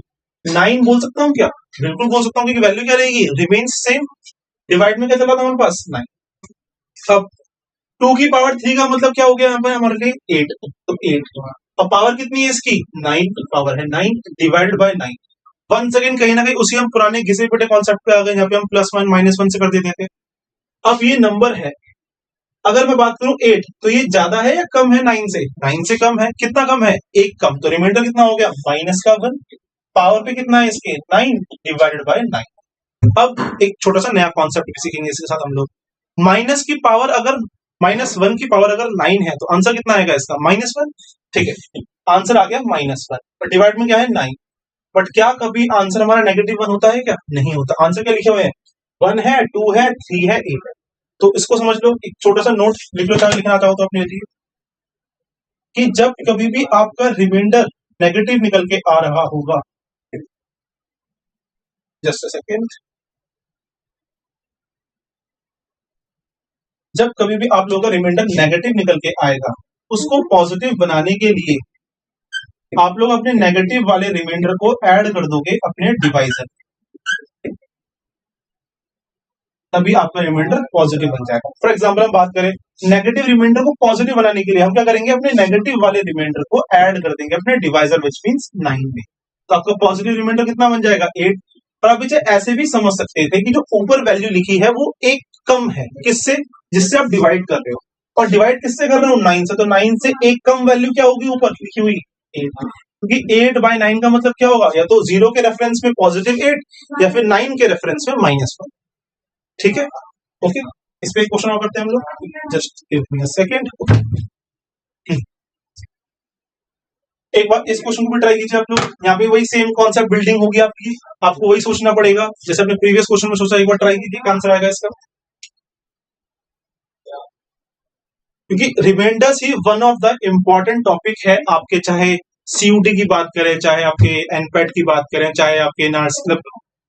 S1: 9 बोल सकता हूं क्या? बिल्कुल बोल सकता हूं, क्योंकि वैल्यू क्या रहेगी? Remains same. डिवाइड में क्या चला था हमारे पास? 9। अब 2 की पावर 3 का मतलब क्या हो गया यहाँ पे हमारे लिए? 8। तो 8, और पावर कितनी है इसकी? 9 पावर है 9 डिवाइडेड बाय 9। 1 सेकेंड, कहीं ना कहीं उसी हम पुराने घिसे पिटे कॉन्सेप्ट पे आ गए, जहाँ पे हम +1 -1 से कर देते थे। अब ये नंबर है, अगर मैं बात करूं 8, तो ये ज्यादा है या कम है 9 से? 9 से कम है। कितना कम है? 1 कम। तो रिमाइंडर कितना हो गया? माइनस का 1। पावर पे कितना है इसके? 9 डिवाइडेड बाय 9। अब एक छोटा सा नया कॉन्सेप्ट सीखेंगे इसके साथ हम लोग। माइनस की पावर अगर -1 की पावर अगर 9 है तो आंसर कितना आएगा इसका? -1। ठीक है, आंसर आ गया -1, पर डिवाइड में क्या है? 9। बट क्या कभी आंसर हमारा -1 होता है क्या? नहीं होता। आंसर क्या लिखे हुए हैं? 1 है, 2 है, 3 है, 8 है। तो इसको समझ लो, एक छोटा सा नोट लिख लो, चाहे लिखना चाहो तो अपने लिए, कि जब कभी भी आपका रिमाइंडर नेगेटिव निकल के आ रहा होगा, जस्ट अ सेकेंड, जब कभी भी आप लोगों का रिमाइंडर नेगेटिव निकल के आएगा, उसको पॉजिटिव बनाने के लिए आप लोग अपने नेगेटिव वाले रिमाइंडर को ऐड कर दोगे अपने डिवाइजर, तभी आपका रिमाइंडर पॉजिटिव बन जाएगा। फॉर एग्जांपल हम बात करें, नेगेटिव रिमाइंडर को पॉजिटिव बनाने के लिए हम क्या करेंगे? अपने नेगेटिव वाले रिमाइंडर को ऐड कर देंगे अपने डिवाइजर, विच मींस 9 में। तो आपका पॉजिटिव रिमाइंडर कितना बन जाएगा? 8। और आप इसे ऐसे भी समझ सकते थे कि जो ऊपर वैल्यू लिखी है वो एक कम है, किससे? जिससे आप डिवाइड कर रहे हो, और डिवाइड किससे कर रहे हो? 9 से। तो 9 से एक कम वैल्यू क्या होगी ऊपर लिखी हुई? 8। क्योंकि 8/9 का मतलब क्या होगा, या तो 0 के रेफरेंस में +8 या फिर 9 के रेफरेंस में -1। ठीक है, ओके। इस पे क्वेश्चन और करते हैं हम लोग, just give me a second. एक बार इस क्वेश्चन को भी ट्राई कीजिए आप लोग। यहाँ पे वही सेम कॉन्सेप्ट बिल्डिंग होगी आपकी, आपको वही सोचना पड़ेगा जैसे अपने प्रीवियस क्वेश्चन में सोचा। एक बार ट्राई कीजिए, क्या आंसर आएगा इसका, क्योंकि रिमाइंडर्स ही one of the important topic है आपके, चाहे सीयूटी की बात करें, चाहे आपके एनपेट की बात करें, चाहे आपके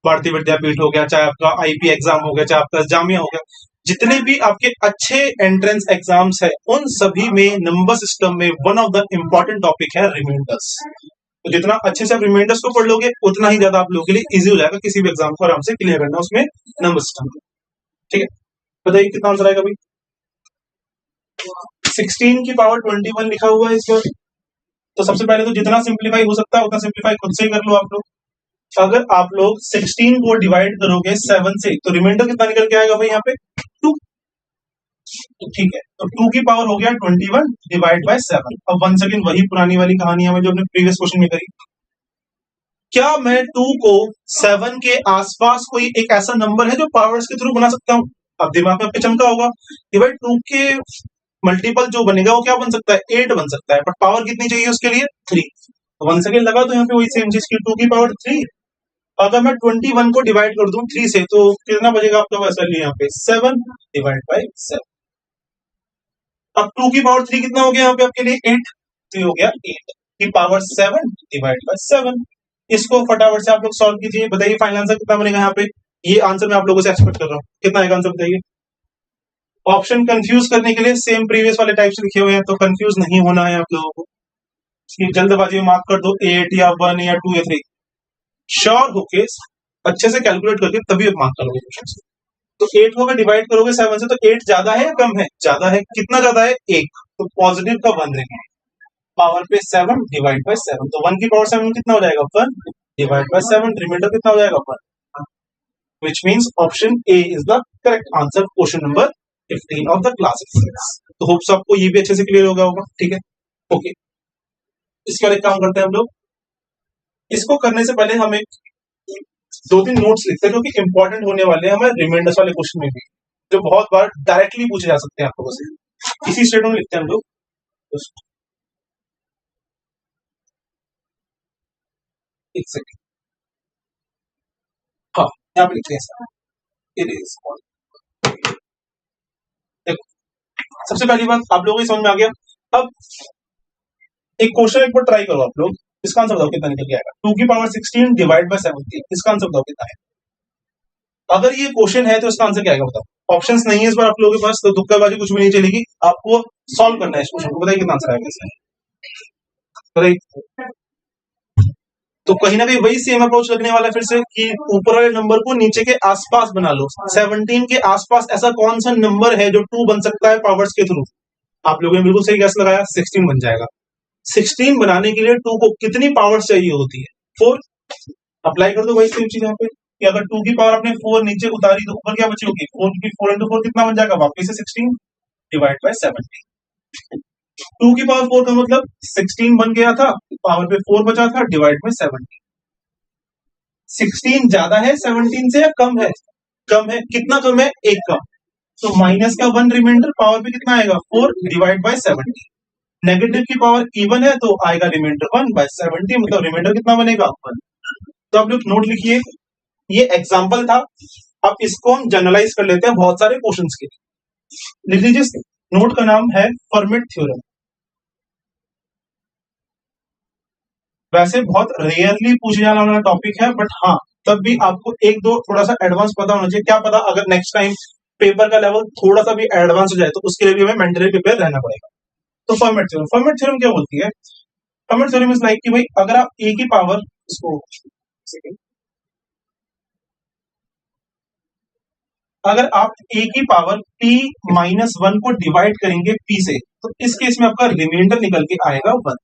S1: भारतीय विद्यापीठ हो गया, चाहे आपका आईपी एग्जाम हो गया, चाहे आपका जामिया हो गया, जितने भी आपके अच्छे एंट्रेंस एग्जाम्स है उन सभी में नंबर सिस्टम में one of the important topic है रिमाइंडर्स। तो जितना अच्छे से आप रिमाइंडर्स को पढ़ लोगे उतना ही ज्यादा आप लोगों के लिए इजी हो जाएगा किसी भी एग्जाम को आराम से क्लियर करना उसमें नंबर सिस्टम। ठीक है, बताइए कितना आंसर आएगा भाई। 16 की पावर 21 लिखा हुआ है इस पर। तो सबसे पहले तो जितना सिंप्लीफाई हो सकता है उतना सिंप्लीफाई खुद से ही कर लो आप लोग। अगर आप लोग 16 को डिवाइड करोगे 7 से तो रिमाइंडर कितना निकल के आएगा भाई यहाँ पे 2। तो ठीक है, तो 2 की पावर हो गया 21 डिवाइड बाय 7। अब वन सेकेंड वही पुरानी वाली कहानी है जो हमने प्रीवियस क्वेश्चन में करी। क्या मैं 2 को 7 के आसपास कोई एक ऐसा नंबर है जो पावर्स के थ्रू बना सकता हूं? अब दिमाग में आपके चमका होगा कि भाई 2 के मल्टीपल जो बनेगा वो क्या बन सकता है, 8 बन सकता है, बट पावर कितनी चाहिए उसके लिए 3। वन सेकेंड लगा तो यहाँ पे वही सेम चीज की 2 की पावर 3। अगर मैं 21 को डिवाइड कर दूं 3 से तो कितना बचेगा आपका वैसा लिए यहाँ पे 7 डिवाइड बाई 7। अब 2 की पावर 3 कितना हो गया यहाँ पे आपके लिए 8, तो हो गया 8 की पावर 7 डिवाइड बाई 7। इसको फटाफट से आप लोग सॉल्व कीजिए, बताइए फाइनल आंसर कितना बनेगा यहाँ पे। ये आंसर मैं आप लोगों से एक्सपेक्ट कर रहा हूँ, कितना आएगा आंसर बताइए। ऑप्शन कंफ्यूज करने के लिए सेम प्रीवियस वाले टाइप से लिखे हुए हैं, तो कंफ्यूज नहीं होना है आप लोगों को। जल्दबाजी में मार्क कर दो 8 या 1 या 2 या 3, श्योर होके अच्छे से कैलकुलेट करके तभी आप मार्क करोगे क्वेश्चन। तो 8 को अगर डिवाइड करोगे 7 से तो 8 ज्यादा है या कम है, ज्यादा है। कितना ज्यादा है 1, तो पॉजिटिव का 1 रहेगा पावर पे 7 डिवाइड बाय 7। तो 1 की पावर 7 कितना हो जाएगा 1 डिवाइड बाय 7, रिमाइंडर कितना हो जाएगा 1, which means option A is the correct answer question number 15 of the class exercise। तो होप्स आपको ये भी अच्छे से क्लियर होगा। ठीक है, ओके। इसके बाद एक काम करते हैं हम लोग, इसको करने से पहले हम एक 2-3 नोट्स लिखते हैं जो कि इंपॉर्टेंट होने वाले हैं हमारे रिमाइंडर्स वाले क्वेश्चन में भी, जो बहुत बार डायरेक्टली पूछे जा सकते हैं आपको। बस इसी स्टेटमेंट में लिखते हैं हम लोग। एक सेकेंड, हाँ यहाँ पे लिखते हैं इट इज। सबसे पहली बात आप लोगों को समझ में आ गया। अब एक क्वेश्चन एक बार ट्राई करो आप लोग, इसका आंसर बताओ कितना निकल के आएगा। 2 की पावर 16 डिवाइड बाय 17, इसका आंसर बताओ कितना है। अगर ये क्वेश्चन है तो इसका आंसर क्या आएगा बताओ। ऑप्शंस नहीं है इस बार आप लोगों के पास, तो तुक्काबाजी कुछ भी नहीं चलेगी, आपको सॉल्व करना है इस क्वेश्चन को। बताइए कितना आंसर आएगा इसमें, बताइए। तो कहीं ना कहीं वही सेम अप्रोच लगने वाला है फिर से कि ऊपर वाले नंबर को नीचे के आसपास बना लो। 17 के आसपास ऐसा कौन सा नंबर है जो 2 बन सकता है पावर्स के थ्रू। आप लोगों ने बिल्कुल सही गैस लगाया, 16 बन जाएगा। 16 बनाने के लिए 2 को कितनी पावर्स चाहिए होती है 4। अप्लाई कर दो वही सेम चीज यहाँ पे कि अगर 2 की पावर आपने 4 नीचे उतारी तो ऊपर क्या बची होगी 4 की 4 into 4 कितना बन जाएगा वापिस से 16 डिवाइड बाय 17। 2 की पावर 4 का मतलब 16 बन गया था, पावर पे 4 बचा था, डिवाइड बाय 17। 16 ज्यादा है 17 से या कम है, कम है। कितना कम है 1 कम, तो माइनस का 1 रिमाइंडर, पावर पे कितना आएगा 4 डिवाइड बाय 17। नेगेटिव की पावर इवन है तो आएगा रिमाइंडर 1 बाय 70, मतलब रिमाइंडर कितना बनेगा 1। तो आप लोग नोट लिखिए, ये एग्जाम्पल था। अब इसको हम जनरलाइज कर लेते हैं बहुत सारे क्वेश्चंस के। लिख लीजिए, नोट का नाम है फर्मेट थ्योरम। वैसे बहुत रेयरली पूछे जाने वाला टॉपिक है, बट हाँ तब भी आपको एक दो थोड़ा सा एडवांस पता होना चाहिए। क्या पता अगर नेक्स्ट टाइम पेपर का लेवल थोड़ा सा भी एडवांस हो जाए तो उसके लिए भी हमें मेंटली प्रिपेयर रहना पड़ेगा। तो फॉर्मेट थ्योरम क्या बोलती है। फॉर्मेट थ्योरम इज लाइक कि भाई अगर आप ए की पावर, इसको अगर आप ए की पावर p -1 को डिवाइड करेंगे p से, तो इस केस में आपका रिमाइंडर निकल के आएगा 1।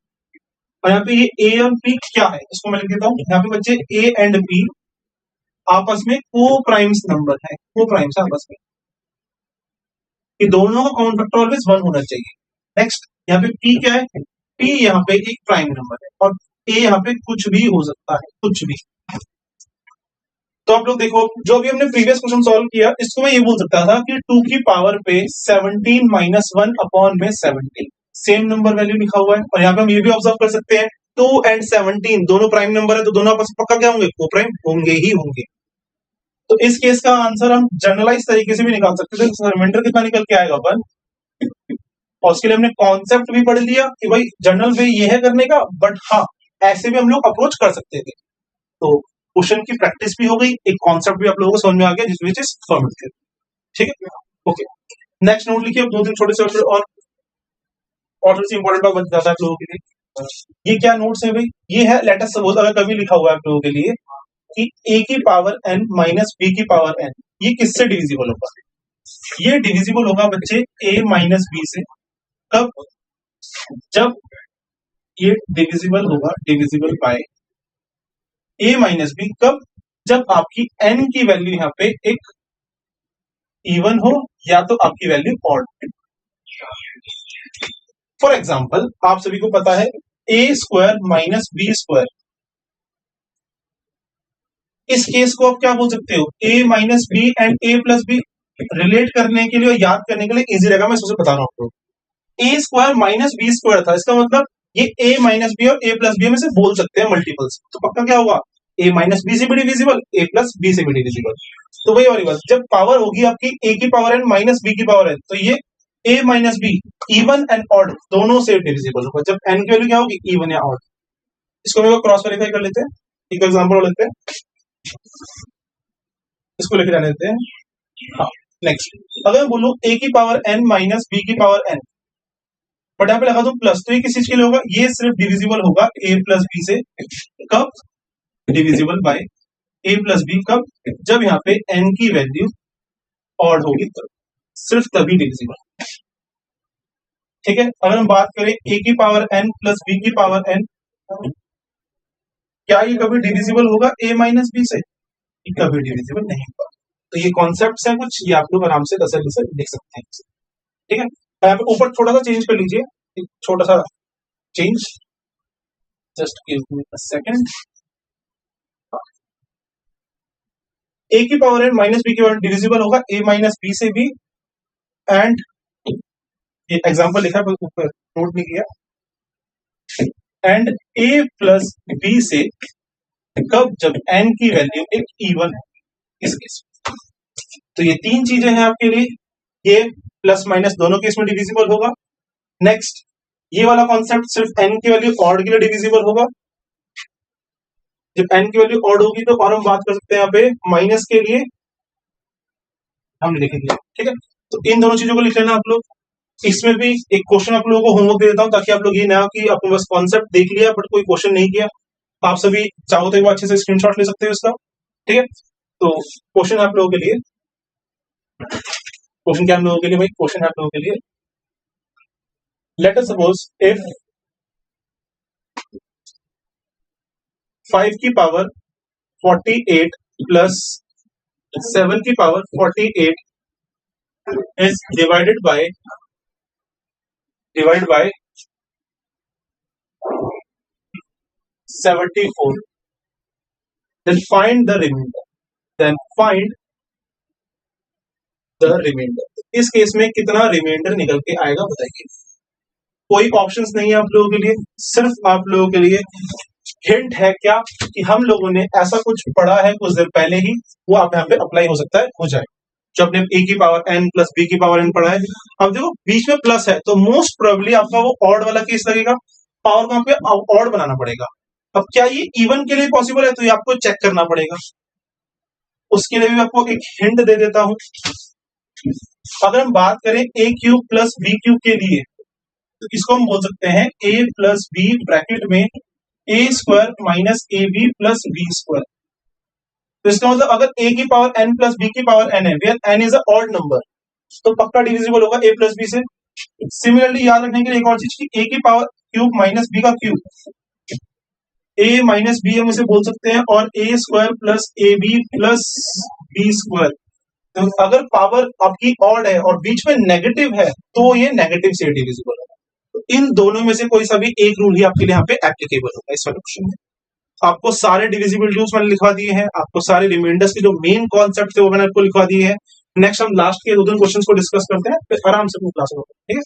S1: और यहाँ पे ये a और p क्या है इसको मैं लिख देता हूँ। यहाँ पे बच्चे a एंड p आपस में को प्राइम्स नंबर है, को प्राइम्स आपस में, ये दोनों का कॉमन फैक्टर ऑलवेज 1 होना चाहिए। नेक्स्ट यहाँ पे p क्या है, p यहाँ पे एक प्राइम नंबर है और ए यहाँ पे कुछ भी हो सकता है, कुछ भी। तो आप लोग देखो, जो अभी हमने प्रीवियस क्वेश्चन सॉल्व किया, इसको मैं ये बोल सकता था कि 2 की पावर पे 17 माइनस 1 अपॉन में 17 सेम नंबर वैल्यू लिखा हुआ है। और यहाँ पे हम ये भी ऑब्जर्व कर सकते हैं 2 एंड 17 दोनों प्राइम नंबर है, तो दोनों आपस में पक्का क्या होंगे, को प्राइम होंगे ही होंगे। तो इस केस का आंसर हम जनरलाइज तरीके से भी निकाल सकते थे। रिमाइंडर कितना निकल के आएगा 1। और उसके लिए हमने कॉन्सेप्ट भी पढ़ लिया कि भाई जनरल वे ये है करने का, बट हाँ ऐसे भी हम लोग अप्रोच कर सकते थे। तो क्वेश्चन की प्रैक्टिस भी हो गई, एक कॉन्सेप्ट भी आप लोगों को समझ में आ गया, जिसमें इज फॉर्मेटिव। ठीक है, ओके। नेक्स्ट नोट लिखिए, 2 छोटे से और थोड़ी सी इंपॉर्टेंट बात बन जाता है आप लोगों के लिए। ये क्या नोट्स है भाई, ये है लेट अस सपोज, अगर कभी लिखा हुआ है आप लोगों के लिए कि a की पावर n माइनस b की पावर n, ये किससे डिविजिबल होगा? ये डिविजिबल होगा बच्चे a माइनस b से। कब? जब ये डिविजिबल होगा, divisible by a minus b, कब? जब आपकी n की वैल्यू यहाँ पे एक इवन हो या तो आपकी वैल्यू ऑड। फॉर एग्जाम्पल आप सभी को पता है a square minus B square, इस केस को आप क्या बोल सकते हो, a minus B and a plus B. Relate करने के लिए और याद करने के लिए इजी रहेगा, मैं सबसे बता रहा हूं आपको। a square minus B square था, इसका मतलब ये a माइनस बी और a प्लस बी में से बोल सकते हैं मल्टीपल्स, तो पक्का क्या होगा, a माइनस बी से भी डिविजिबल, a प्लस बी से भी डिविजिबल। तो वही वाली बात, जब पावर होगी आपकी a की पावर n माइनस b की पावर n, तो ये a minus be even and odd दोनों से डिविजिबल होगा जब n की वैल्यू क्या होगी, इवन या ऑड। इसको हम क्रॉस वेरीफाई कर लेते हैं, एक एग्जांपल लेते हैं, इसको लेके जाने देते हैं। हाँ, नेक्स्ट, अगर मैं बोलूं a की पावर n माइनस b की पावर n, बट यहाँ पे लगा दूं प्लस, तो ये किस चीज के लिए होगा, ये सिर्फ डिविजिबल होगा a प्लस बी से। कब? Divisible by a plus B, कब? जब यहाँ पे n की वैल्यू ऑड होगी, तब, सिर्फ तभी डिविजिबल। ठीक है, अगर हम बात करें a की पावर n प्लस b की पावर n, क्या ये कभी डिविजिबल होगा a माइनस बी से? कभी डिविजिबल नहीं होगा। तो ये कॉन्सेप्ट्स हैं कुछ, ये आप लोग आराम से तसल्ली से लिख सकते हैं। ठीक है, यहाँ पे ऊपर थोड़ा सा चेंज कर लीजिए, एक छोटा सा change, just give me a second. a की पावर n माइनस बी की पावर डिविजिबल होगा a माइनस बी से भी, एंड ये एग्जांपल लिखा है ऊपर, नोट नहीं किया, एंड a प्लस बी से, कब? जब n की वैल्यू एक इवन है, इस केस में। तो ये 3 चीजें हैं आपके लिए, ये प्लस माइनस दोनों केस में डिविजिबल होगा। नेक्स्ट, ये वाला कॉन्सेप्ट सिर्फ n की वैल्यू ऑड के लिए डिविजिबल होगा, जब n की वैल्यू ऑड होगी। तो और हम बात कर सकते हैं यहाँ पे माइनस के लिए, हम लिखेंगे। ठीक है, तो इन दोनों चीजों को लिख लेना आप लोग। इसमें भी एक क्वेश्चन आप लोगों को होमवर्क दे देता हूं, ताकि आप लोग ये ना कि आपने बस कॉन्सेप्ट देख लिया बट कोई क्वेश्चन नहीं किया। आप सभी चाहो तो अच्छे से स्क्रीनशॉट ले सकते हो इसका। ठीक है, तो क्वेश्चन आप लोगों के लिए, क्वेश्चन क्या हम लोगों के लिए भाई, क्वेश्चन है आप लोगों के लिए, लेट अस सपोज इफ 5 की पावर 48 प्लस 7 की power 48 is divided by 74, then find the remainder। इस केस में कितना रिमाइंडर निकल के आएगा बताइए। कोई ऑप्शंस नहीं है आप लोगों के लिए, सिर्फ आप लोगों के लिए हिंट है क्या, कि हम लोगों ने ऐसा कुछ पढ़ा है कुछ देर पहले ही, वो आप यहाँ पे अप्लाई हो सकता है, हो जाए। जो आपने a की पावर n प्लस b की पावर n पढ़ा है, अब देखो बीच में प्लस है, तो मोस्ट प्रोबेबली आपका वो ऑड वाला केस लगेगा, पावर को यहाँ पे ऑड बनाना पड़ेगा। अब क्या ये इवन के लिए पॉसिबल है, तो ये आपको चेक करना पड़ेगा। उसके लिए भी आपको एक हिंट दे देता हूं। अगर हम बात करें a cube plus B cube के लिए, तो इसको हम बोल सकते हैं a प्लस बी ब्रैकेट में a square minus A B plus B square. तो इसका मतलब अगर a की पावर n प्लस b की पावर n है, where n is a odd number, तो पक्का डिविजिबल होगा a प्लस b से। सिमिलरली याद रखने के लिए एक और चीज, कि a की पावर क्यूब माइनस b का क्यूब, a माइनस बी हम इसे बोल सकते हैं, और a square plus A B plus B square. तो अगर पावर आपकी ऑड है और बीच में नेगेटिव है, तो ये नेगेटिव से डिविजिबल है। तो इन दोनों में से कोई सा भी एक रूल ही आपके लिए यहाँ पे एप्लीकेबल होगा इस वाले क्वेश्चन में। आपको सारे डिविजिबल रूल्स मैंने लिखवा दिए हैं, आपको सारे रिमाइंडर्स के जो मेन कॉन्सेप्ट थे वो मैंने आपको लिखवा दिए हैं। नेक्स्ट हम लास्ट के 2-3 क्वेश्चंस को डिस्कस करते हैं, फिर आराम से अपनी क्लास में, ठीक है।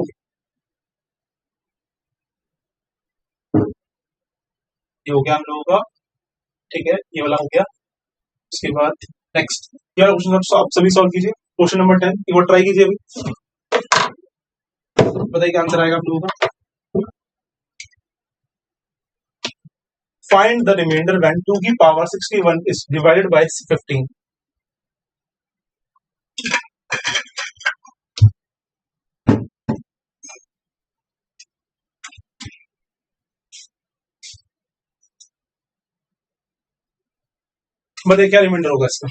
S1: ओके, ये हो गया हम लोगों का, ठीक है, ये वाला हो गया। उसके बाद नेक्स्ट ये वाला क्वेश्चन आप सभी सॉल्व कीजिए। क्वेश्चन नंबर 10 एक बार ट्राई कीजिए अभी, बताइए क्या आंसर आएगा आप लोगों का। Find the remainder when 2 की पावर 61 is divided by 15. बताइए क्या रिमाइंडर होगा इसका।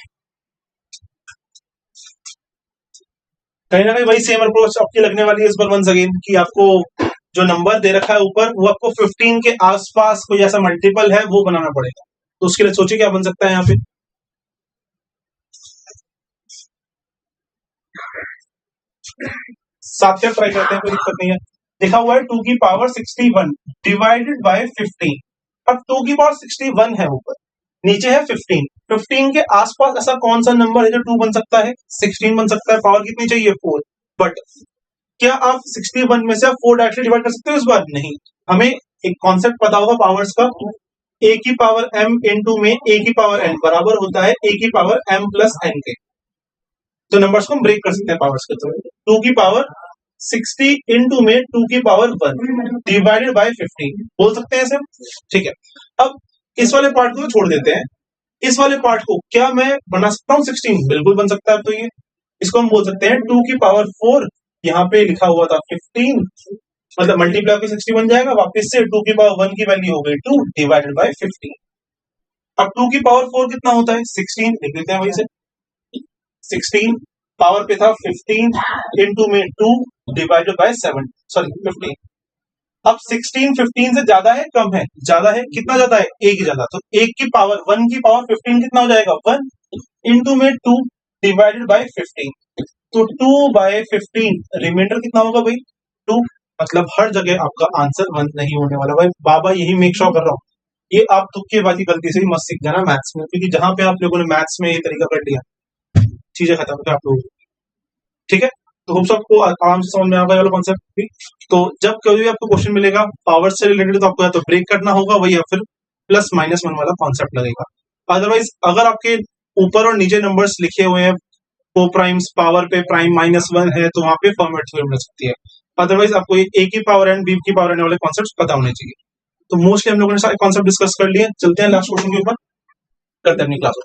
S1: कहीं ना कहीं वही सेम अप्रोच आपकी लगने वाली है इस बार वंस अगेन, कि आपको जो नंबर दे रखा है ऊपर वो आपको 15 के आसपास कोई ऐसा मल्टीपल है वो बनाना पड़ेगा। तो उसके लिए सोचिए क्या बन सकता है यहाँ पे। साथ में ट्राई करते हैं, कोई दिक्कत नहीं है। लिखा हुआ है 2 की पावर 61 डिवाइडेड बाय 15। अब 2 की पावर 61 है ऊपर, नीचे है 15। 15 के आसपास ऐसा कौन सा नंबर है जो 2 बन सकता है, 16 बन सकता है। पावर कितनी चाहिए, 4। बट क्या आप 61 में से आप 4 डायरेक्टली डिवाइड कर सकते हो इस बार? नहीं, हमें एक कॉन्सेप्ट पता होगा पावर्स का। ए की पावर m इंटू में ए की पावर n बराबर होता है ए की पावर m प्लस n के। तो नंबर्स को हम ब्रेक कर सकते हैं पावर्स के थ्रू। 2 की पावर 60 इंटू में 2 की पावर 1 डिवाइडेड बाय 15 बोल सकते हैं ऐसे, ठीक है। अब इस वाले पार्ट को छोड़ देते हैं, इस वाले पार्ट को क्या मैं बना सकता हूँ 16? बिल्कुल बन सकता है। तो ये इसको हम बोल सकते हैं 2 की पावर 4, यहाँ पे लिखा हुआ था 15, मतलब मल्टीप्लाई पे 60 बन जाएगा, वापस से 2 की पावर 1 की वैल्यू हो गई 2 डिवाइडेड बाय 15। अब 2 की पावर 4 कितना होता है, 16 लिख लेते हैं वही से। 16 पावर पे था 15 इंटू में 2 डिवाइडेड बाय 7, सॉरी 15। अब 16 15 से ज्यादा है कम है, ज्यादा है, कितना ज्यादा है, एक ही ज्यादा। तो एक की पावर 1 की पावर 15 कितना हो जाएगा, 1 इंटू में 2 डिवाइडेड बाय 15। तो 2 बाय 15 रिमाइंडर कितना होगा भाई, 2। मतलब हर जगह आपका आंसर 1 नहीं होने वाला भाई, बाबा यही मेक श्योर कर रहा हूँ। ये आप तुक्केबाजी गलती से भी मत सीख जाना मैथ्स में, क्योंकि जहां पे आप लोगों ने मैथ्स में ये तरीका कर लिया चीजें खत्म है आप लोगों की, ठीक है। तो होप सबको आराम से समझ में आएगा ये वाला कॉन्सेप्ट भी। तो जब कभी भी आपको क्वेश्चन मिलेगा पावर से रिलेटेड, तो आपको या तो ब्रेक करना होगा वही, या फिर प्लस माइनस 1 वाला कॉन्सेप्ट लगेगा। अदरवाइज अगर आपके ऊपर और नीचे नंबर्स लिखे हुए हैं को प्राइम्स पावर पे प्राइम -1 है, तो वहां पे फॉर्मेट थ्योरम मिल सकती है। अदरवाइज आपको ए की पावर एन बी की पावर एन वाले कॉन्सेप्ट पता होने चाहिए। तो मोस्टली हम लोगों ने सारे कॉन्सेप्ट डिस्कस कर लिए। चलते हैं लास्ट क्वेश्चन के ऊपर, करते हैं अपनी क्लास।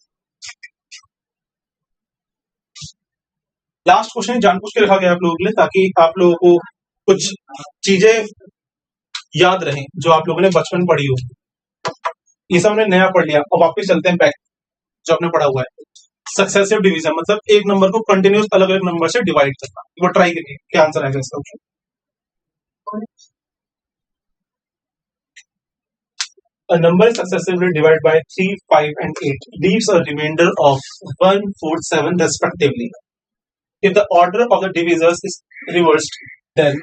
S1: लास्ट क्वेश्चन जानबूझ के रखा गया आप लोगों के लिए, ताकि आप लोगों को कुछ चीजें याद रहें जो आप लोगों ने बचपन में पढ़ी होगी। ये सब हमने नया पढ़ लिया। अब वापस चलते हैं बैक जो आपने पढ़ा हुआ है। सक्सेसिव डिवीजन मतलब एक नंबर को कंटिन्यूस अलग अलग नंबर से डिवाइड करना। वो ट्राई करिए क्या आंसर आएगा इसका option. A number is successively divided by 3, 5 and 8 leaves a remainder of 1, 4, 7 respectively. If the order of the divisors is reversed, then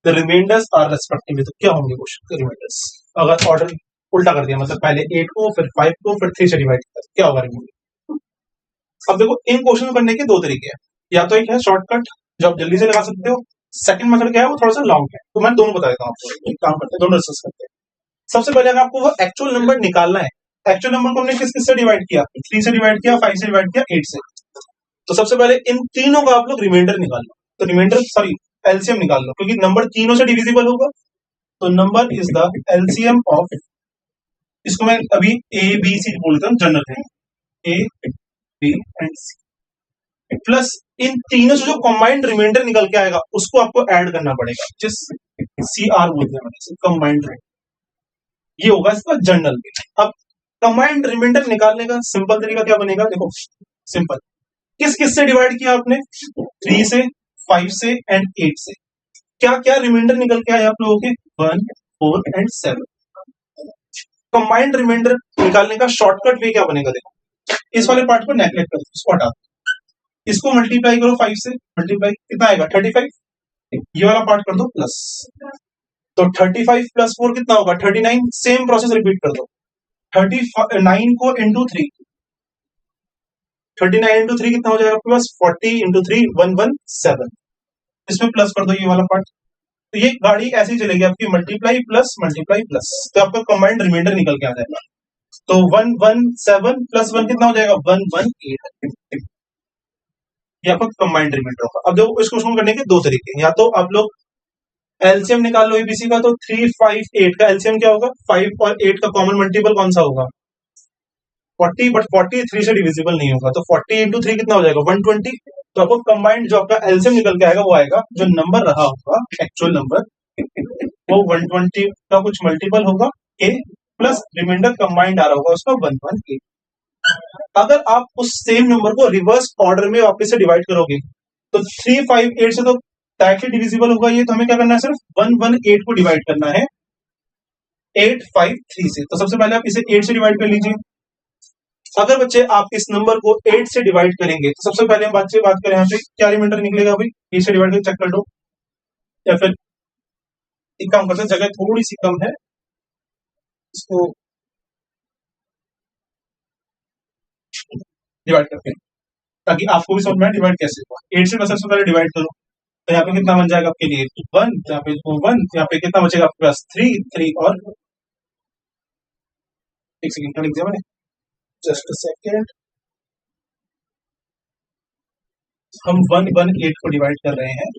S1: the remainders are respectively. तो क्या होंगे क्वेश्चन के रिमाइंडर्स? अगर ऑर्डर उल्टा कर दिया, मतलब पहले 8 को फिर 5 को फिर 3 से डिवाइड किया, क्या होगा रिमाइंडर? अब देखो इन क्वेश्चन को करने के दो तरीके हैं। या तो एक है शॉर्टकट जो आप जल्दी से लगा सकते हो, सेकंड मेथड क्या है वो थोड़ा सा लॉन्ग है। तो मैं दोनों बता देता हूँ आपको, एक काम करते हैं दोनों डिस्कस करते हैं। सबसे पहले अगर आपको वो एक्चुअल नंबर निकालना है, एक्चुअल नंबर को हमने किस किस से डिवाइड किया, 3 से डिवाइड किया, 5 से डिवाइड किया, 8 से। तो सबसे पहले इन तीनों का आप लोग रिमाइंडर निकाल लो। तो रिमाइंडर सॉरी एलसीएम निकाल लो, क्योंकि नंबर तीनों से डिविजिबल होगा। तो number is the LCM of, इसको मैं अभी ए बी सी बोलता हूँ जनरल है, A B and C, plus इन तीनों से जो कंबाइंड रिमाइंडर निकल के आएगा उसको आपको ऐड करना पड़ेगा, जिस सी आर बोलते हैं कंबाइंड रिमाइंडर। ये होगा इसका जनरल। अब कंबाइंड रिमाइंडर निकालने का सिंपल तरीका क्या बनेगा, देखो सिंपल, किस किस से डिवाइड किया आपने, 3 से, 5 से एंड 8 से। क्या क्या रिमाइंडर निकल के आए आप लोगों के, 1, 4 एंड 7। कंबाइंड रिमाइंडर निकालने का शॉर्टकट वे क्या बनेगा, देखो इस वाले पार्ट को नेगलेक्ट करो, इसको हटा दो, इसको मल्टीप्लाई करो 5 से, मल्टीप्लाई कितना आएगा 35, ये वाला पार्ट कर दो प्लस, तो 35 प्लस 4 कितना होगा 39। सेम प्रोसेस रिपीट कर दो, 39 को इंटू 3, 39 इंटू 3 कितना हो जाएगा आपके पास 40 इंटू 3 117। इसमें प्लस कर दो ये वाला पार्ट। तो ये गाड़ी ऐसी चलेगी आपकी मल्टीप्लाई प्लस, तो आपका कंबाइंड रिमाइंडर निकल के आ जाएगा। तो 117 प्लस 1 कितना हो जाएगा 118। ये आपका कंबाइंड रिमाइंडर होगा। अब देखो इसको क्वेश्चन करने के दो तरीके, या तो आप लोग एलसीएम निकाल लो एबीसी का, तो 3 5 8 का एलसीएम क्या होगा 5 और 8 का कॉमन मल्टीपल कौन सा होगा 40, बट 40 3 से डिविजिबल नहीं होगा, तो 40 इंटू 3 कितना हो जाएगा 120। तो आपको कंबाइंड जो आपका एलसीएम निकल के आएगा वो आएगा, जो नंबर रहा होगा एक्चुअल नंबर वो 120 का कुछ मल्टीपल होगा ए, प्लस रिमाइंडर कंबाइंड आ रहा होगा उसका 118। अगर आप उस सेम नंबर को रिवर्स ऑर्डर में वापस से डिवाइड करोगे तो 358 से तो डायरेक्टली डिविजिबल होगा ये, तो हमें क्या करना है सिर्फ 118 को डिवाइड करना है 853 से। तो सबसे पहले आप इसे 8 से डिवाइड कर लीजिए। अगर बच्चे आप इस नंबर को 8 से डिवाइड करेंगे तो सबसे पहले हम बात करें यहाँ पे क्या रिमाइंडर निकलेगा भाई, 8 से डिवाइड कर चेक कर लो, या फिर एक काम करते हैं जगह थोड़ी सी कम है इसको डिवाइड करते हैं ताकि आपको भी समझ में डिवाइड कैसे हुआ। 8 से सबसे पहले डिवाइड करो, तो यहाँ पे कितना बन जाएगा आपके लिए 1, यहाँ पे 1, यहाँ पे कितना बचेगा आपके पास 3 और एक सेकंड क्या लिख दिया मैंने, जस्ट अ सेकंड। हम 118 को डिवाइड कर रहे हैं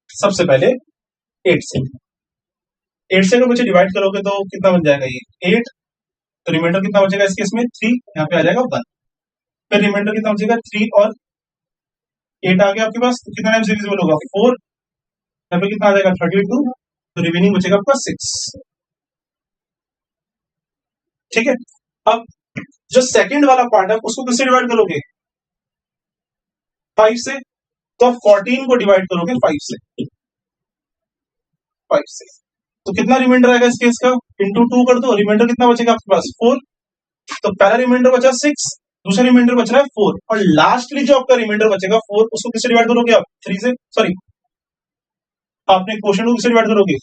S1: सबसे पहले 8 से। 8 से अगर बच्चे डिवाइड करोगे तो कितना बन जाएगा ये 8, तो रिमाइंडर कितना बचेगा इस केस में 3, यहाँ पे आ जाएगा 1, फिर रिमाइंडर कितना बचेगा 3 और 8 आ गया आपके पास, तो कितना टाइम से डिविजिबल होगा 4, यहाँ पे कितना आ जाएगा 32, तो रिमेनिंग बचेगा आपका 6। ठीक है, अब जो सेकंड वाला पार्ट है उसको किससे डिवाइड करोगे 5 से, तो आप 14 को डिवाइड करोगे 5 से, 5 से तो कितना रिमाइंडर आएगा इस केस का इंटू 2 कर दो, रिमाइंडर कितना बचेगा आपके पास 4। तो पहला रिमाइंडर बचा 6, दूसरा रिमाइंडर बच रहा है 4, और लास्टली जो आपका रिमाइंडर बचेगा 4 उसको किससे डिवाइड करोगे आप 3 से, सॉरी आपने क्वेश्चन को किससे डिवाइड करोगे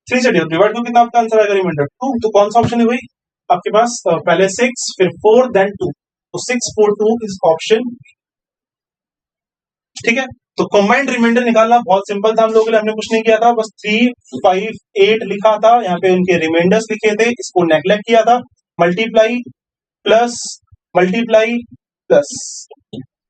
S1: 3 से डिवाइड करो, कितना आपका आंसर आएगा रिमाइंडर 2। तो कौन सा ऑप्शन है भाई आपके पास, पहले 6 फिर 4 देन 2, तो 6 4 2 इज ऑप्शन। ठीक है, तो कंबाइंड रिमाइंडर निकालना बहुत सिंपल था हम लोगों के लिए, हमने कुछ नहीं किया था, बस 3 5 8 लिखा था, यहाँ पे उनके रिमाइंडर्स लिखे थे, इसको नेग्लेक्ट किया था, मल्टीप्लाई प्लस मल्टीप्लाई प्लस,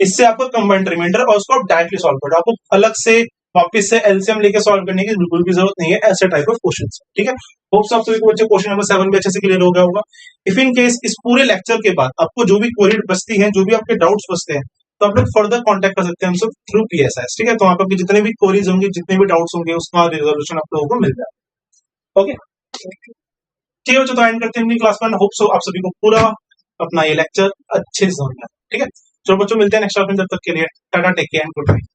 S1: इससे आपको कंबाइंड रिमाइंडर, और उसको आप डायरेक्टली सॉल्व करो, आपको अलग से वापस से एलसीएम लेके सॉल्व करने की बिल्कुल भी जरूरत नहीं है ऐसे टाइप ऑफ क्वेश्चंस। ठीक है, होप्स आप सभी को बच्चे क्वेश्चन नंबर 7 भी अच्छे से क्लियर हो गया होगा। इफ इन केस इस पूरे लेक्चर के बाद आपको जो भी क्वेरी बचती है, जो भी आपके डाउट्स बचते हैं, तो आप लोग फर्दर कांटेक्ट कर सकते हैं हमसे थ्रू पीएसएस। ठीक है, तो वहां पर जितने भी क्वेरीज होंगे, जितने भी डाउट्स होंगे, उसका रिजोल्यूशन आप लोगों को मिल जाएगा। ओके, ठीक है बच्चों, तो एंड करते हैं अपनी क्लास में। होप सो आप सभी को पूरा अपना ये लेक्चर अच्छे से समझ में आया। ठीक है, चलो बच्चों मिलते हैं नेक्स्ट क्लास में, जब तक के लिए tata, take care and good bye.